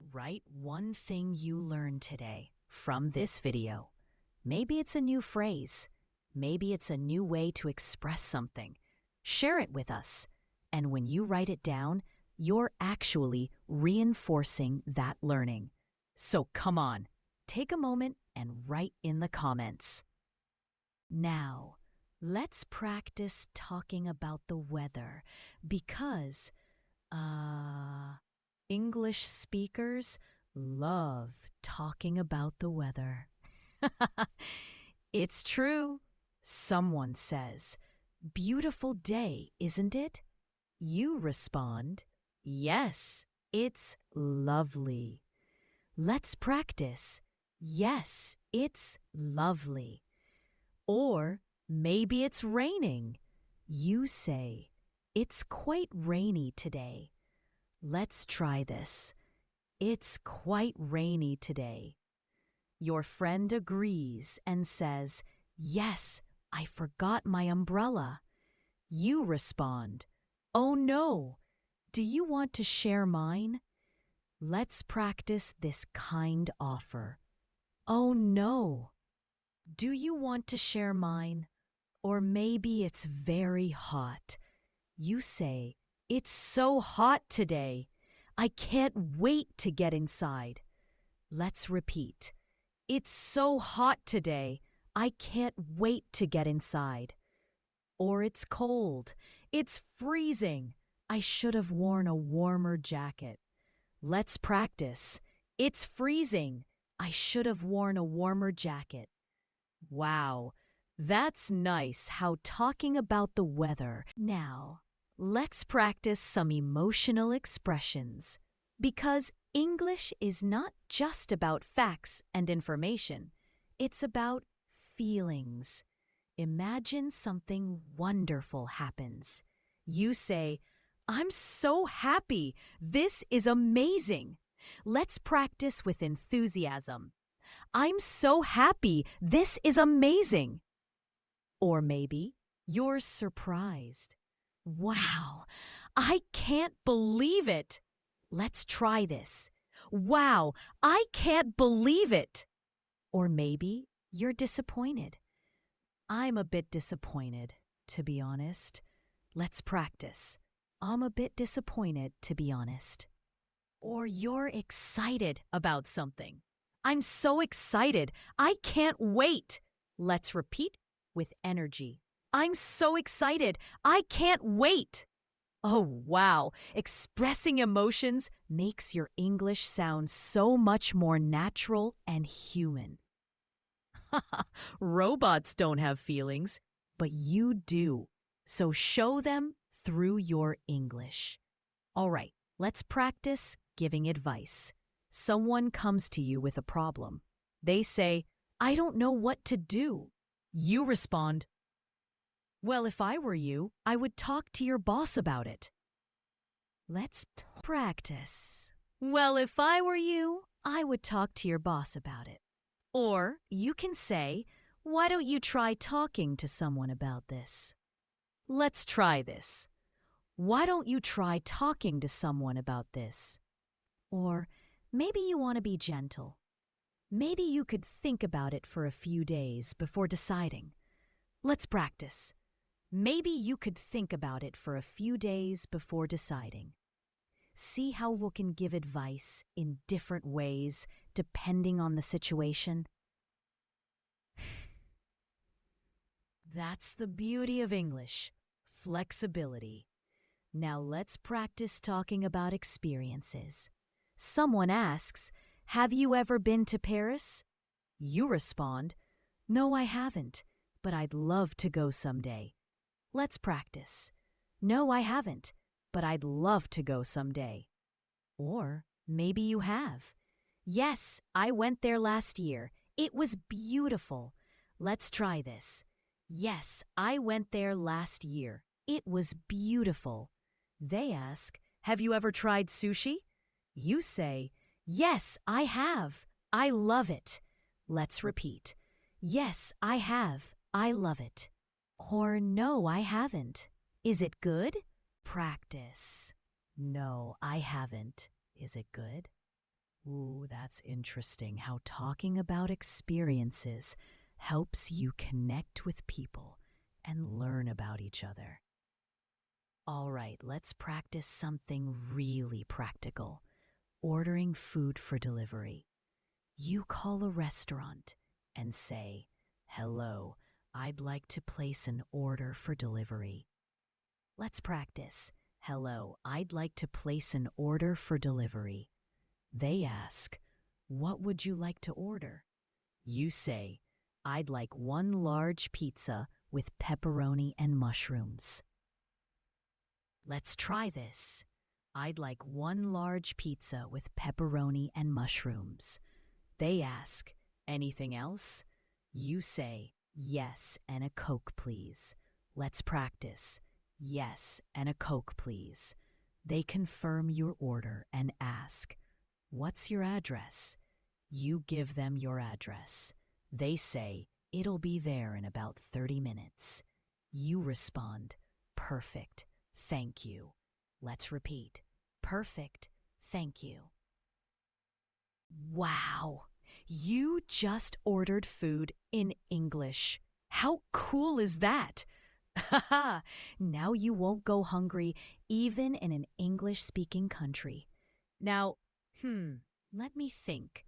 write one thing you learned today from this video. Maybe it's a new phrase. Maybe it's a new way to express something. Share it with us. And when you write it down, you're actually reinforcing that learning. So come on, take a moment and write in the comments. Now, let's practice talking about the weather because, English speakers love talking about the weather. It's true. Someone says, "Beautiful day, isn't it?" You respond, "Yes, it's lovely." Let's practice. Yes, it's lovely. Or maybe it's raining. You say, "It's quite rainy today." Let's try this. It's quite rainy today. Your friend agrees and says, "Yes, I forgot my umbrella." You respond, "Oh no, do you want to share mine?" Let's practice this kind offer. "Oh no, do you want to share mine?" Or maybe it's very hot. You say, "It's so hot today. I can't wait to get inside." Let's repeat. "It's so hot today. I can't wait to get inside." Or it's cold. "It's freezing. I should have worn a warmer jacket." Let's practice. "It's freezing. I should have worn a warmer jacket." Wow, that's nice how talking about the weather. Now, let's practice some emotional expressions. Because English is not just about facts and information, it's about feelings. Imagine something wonderful happens. You say, "I'm so happy. This is amazing." Let's practice with enthusiasm. "I'm so happy. This is amazing." Or maybe you're surprised. "Wow, I can't believe it." Let's try this. "Wow, I can't believe it." Or maybe you're disappointed. "I'm a bit disappointed, to be honest." Let's practice. "I'm a bit disappointed, to be honest." Or you're excited about something. "I'm so excited. I can't wait." Let's repeat with energy. "I'm so excited. I can't wait." Oh, wow. Expressing emotions makes your English sound so much more natural and human. Robots don't have feelings, but you do. So show them through your English. All right, let's practice giving advice. Someone comes to you with a problem. They say, "I don't know what to do." You respond, "Well, if I were you, I would talk to your boss about it." Let's practice. "Well, if I were you, I would talk to your boss about it." Or you can say, "Why don't you try talking to someone about this?" Let's try this. "Why don't you try talking to someone about this?" Or maybe you want to be gentle. "Maybe you could think about it for a few days before deciding." Let's practice. Maybe you could think about it for a few days before deciding. See how we can give advice in different ways depending on the situation? That's the beauty of English, flexibility. Now let's practice talking about experiences. Someone asks, "Have you ever been to Paris?" You respond, "No, I haven't, but I'd love to go someday." Let's practice. "No, I haven't, but I'd love to go someday." Or maybe you have. "Yes, I went there last year. It was beautiful." Let's try this. "Yes, I went there last year. It was beautiful." They ask, "Have you ever tried sushi?" You say, "Yes, I have. I love it." Let's repeat. "Yes, I have. I love it." Or "No, I haven't. Is it good?" Practice. "No, I haven't. Is it good?" Ooh, that's interesting how talking about experiences helps you connect with people and learn about each other. All right, let's practice something really practical. Ordering food for delivery. You call a restaurant. and say, "Hello, I'd like to place an order for delivery." Let's practice. "Hello, I'd like to place an order for delivery." They ask, "What would you like to order?" You say, "I'd like one large pizza with pepperoni and mushrooms." Let's try this. "I'd like one large pizza with pepperoni and mushrooms." They ask, "Anything else?" You say, "Yes, and a Coke, please." Let's practice. "Yes, and a Coke, please." They confirm your order and ask, "What's your address?" You give them your address. They say, "It'll be there in about 30 minutes. You respond, "Perfect, thank you." Let's repeat. Perfect, thank you. Wow! You just ordered food in English. How cool is that? Haha! Now you won't go hungry even in an English-speaking country. Now, let me think.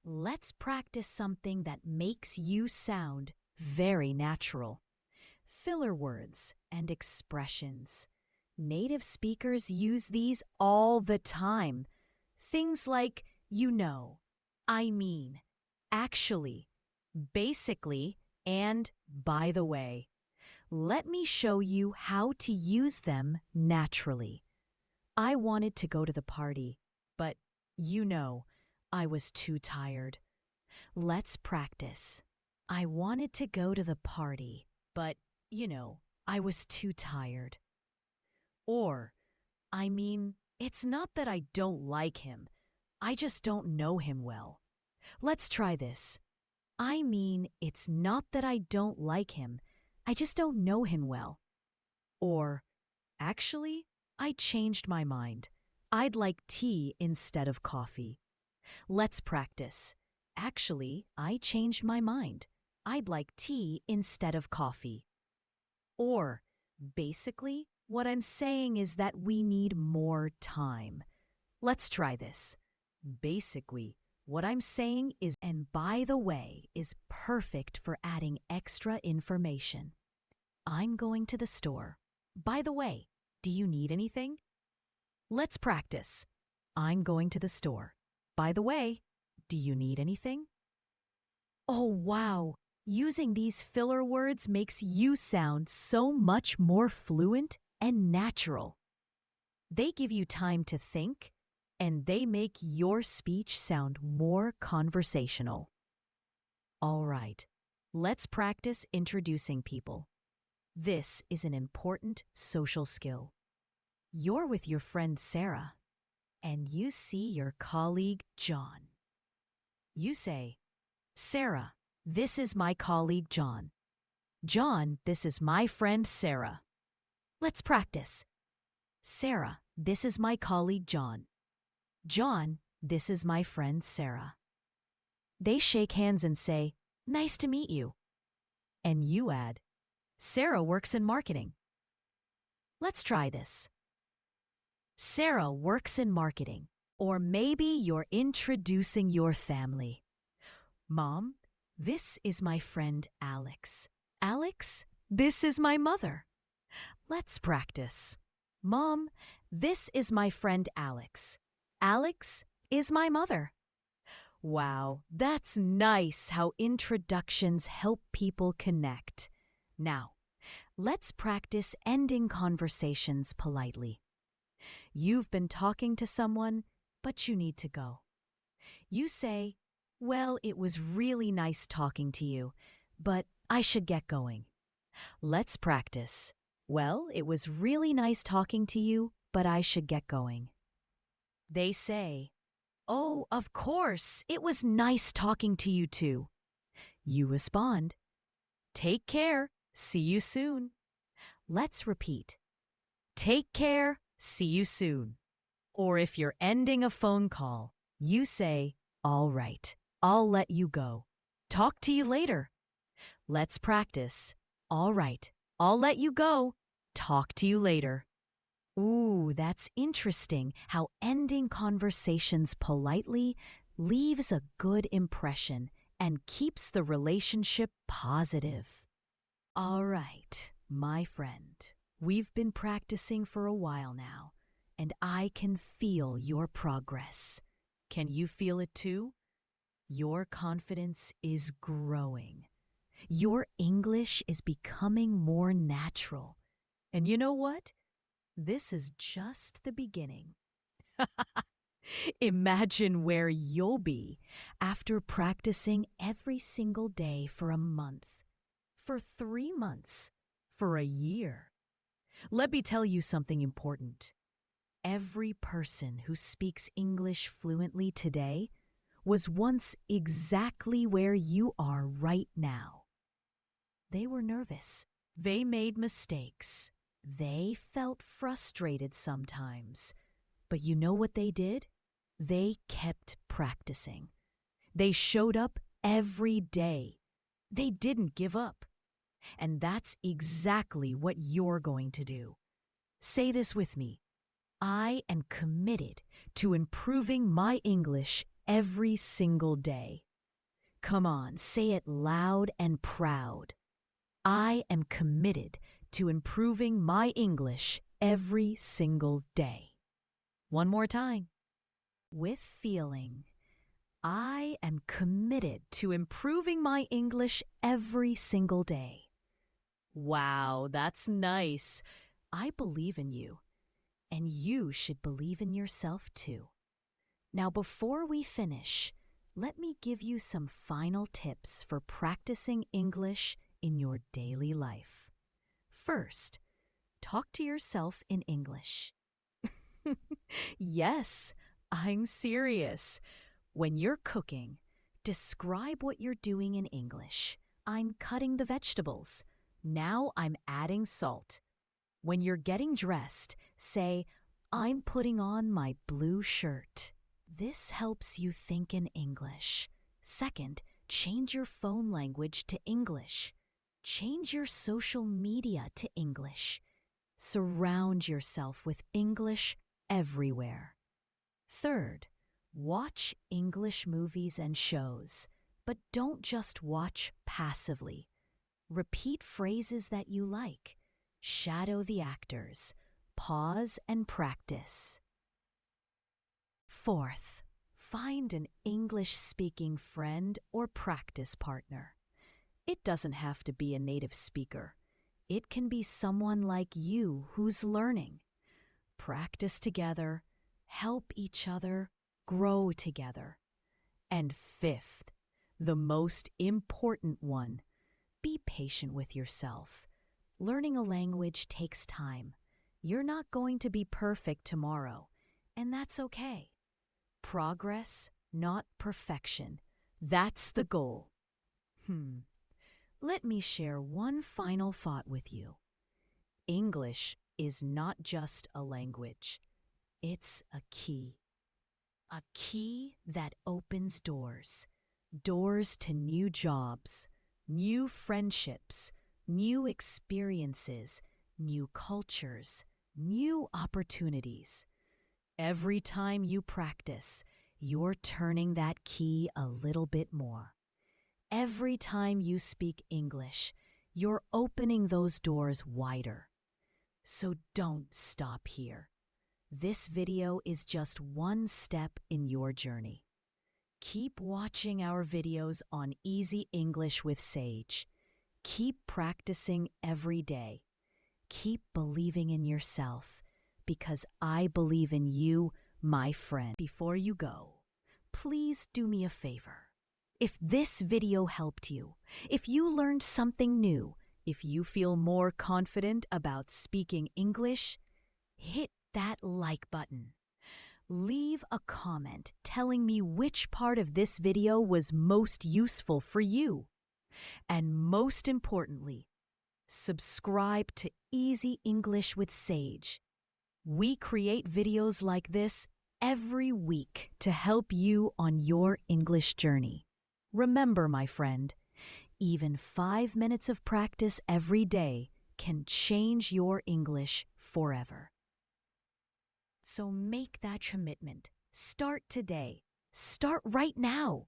Let's practice something that makes you sound very natural. Filler words and expressions. Native speakers use these all the time. Things like "you know," "I mean," "actually," "basically," and "by the way." Let me show you how to use them naturally. I wanted to go to the party, but I was too tired. Let's practice. I wanted to go to the party, but I was too tired. Or, it's not that I don't like him. I just don't know him well. Let's try this. It's not that I don't like him. I just don't know him well. Or, actually, I changed my mind. I'd like tea instead of coffee. Let's practice. Actually, I changed my mind. I'd like tea instead of coffee. Or, basically, what I'm saying is that we need more time. Let's try this. Basically, what I'm saying is, "and by the way," is perfect for adding extra information. I'm going to the store. By the way, do you need anything? Let's practice. I'm going to the store. By the way, do you need anything? Oh, wow! Using these filler words makes you sound so much more fluent and natural. They give you time to think, and they make your speech sound more conversational. All right, let's practice introducing people. This is an important social skill. You're with your friend Sarah, and you see your colleague John. You say, "Sarah, this is my colleague John. John, this is my friend Sarah." Let's practice. "Sarah, this is my colleague John. John, this is my friend Sarah." They shake hands and say, "Nice to meet you." And you add, "Sarah works in marketing." Let's try this. Sarah works in marketing. Or maybe you're introducing your family. "Mom, this is my friend Alex. Alex, this is my mother." Let's practice. "Mom, this is my friend Alex. Alex is my mother." Wow, that's nice how introductions help people connect. Now, let's practice ending conversations politely. You've been talking to someone, but you need to go. You say, "Well, it was really nice talking to you, but I should get going." Let's practice. "Well, it was really nice talking to you, but I should get going." They say, "Oh, of course, it was nice talking to you too." You respond, "Take care, see you soon." Let's repeat. Take care, see you soon. Or if you're ending a phone call, you say, "All right, I'll let you go. Talk to you later." Let's practice. All right, I'll let you go. Talk to you later. Ooh, that's interesting how ending conversations politely leaves a good impression and keeps the relationship positive. All right, my friend, we've been practicing for a while now, and I can feel your progress. Can you feel it too? Your confidence is growing. Your English is becoming more natural. And you know what? This is just the beginning. Imagine where you'll be after practicing every single day for a month, for 3 months, for a year. Let me tell you something important. Every person who speaks English fluently today was once exactly where you are right now. They were nervous. They made mistakes. They felt frustrated sometimes. But you know what they did? They kept practicing. They showed up every day. They didn't give up. And that's exactly what you're going to do. Say this with me. I am committed to improving my English every single day. Come on, say it loud and proud. I am committed to improving my English every single day. One more time. With feeling. I am committed to improving my English every single day. Wow, that's nice. I believe in you, and you should believe in yourself too. Now, before we finish, let me give you some final tips for practicing English in your daily life. First, talk to yourself in English. Yes, I'm serious. When you're cooking, describe what you're doing in English. I'm cutting the vegetables. Now I'm adding salt. When you're getting dressed, say, I'm putting on my blue shirt. This helps you think in English. Second, change your phone language to English. Change your social media to English. Surround yourself with English everywhere. Third, watch English movies and shows, but don't just watch passively. Repeat phrases that you like. Shadow the actors. Pause and practice. Fourth, find an English-speaking friend or practice partner. It doesn't have to be a native speaker. It can be someone like you who's learning. Practice together, help each other, grow together. And fifth, the most important one, be patient with yourself. Learning a language takes time. You're not going to be perfect tomorrow, and that's okay. Progress, not perfection. That's the goal. Let me share one final thought with you. English is not just a language. It's a key. A key that opens doors. Doors to new jobs, new friendships, new experiences, new cultures, new opportunities. Every time you practice, you're turning that key a little bit more. Every time you speak English, you're opening those doors wider. So don't stop here. This video is just one step in your journey. Keep watching our videos on Easy English with Sage. Keep practicing every day. Keep believing in yourself, because I believe in you, my friend. Before you go, please do me a favor. If this video helped you, if you learned something new, if you feel more confident about speaking English, hit that like button. Leave a comment telling me which part of this video was most useful for you. And most importantly, subscribe to Easy English with Sage. We create videos like this every week to help you on your English journey. Remember, my friend, even 5 minutes of practice every day can change your English forever. So make that commitment. Start today. Start right now.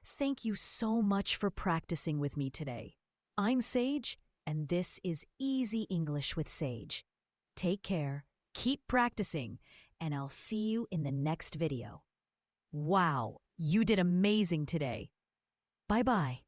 Thank you so much for practicing with me today. I'm Sage, and this is Easy English with Sage. Take care, keep practicing, and I'll see you in the next video. Wow, you did amazing today. Bye-bye.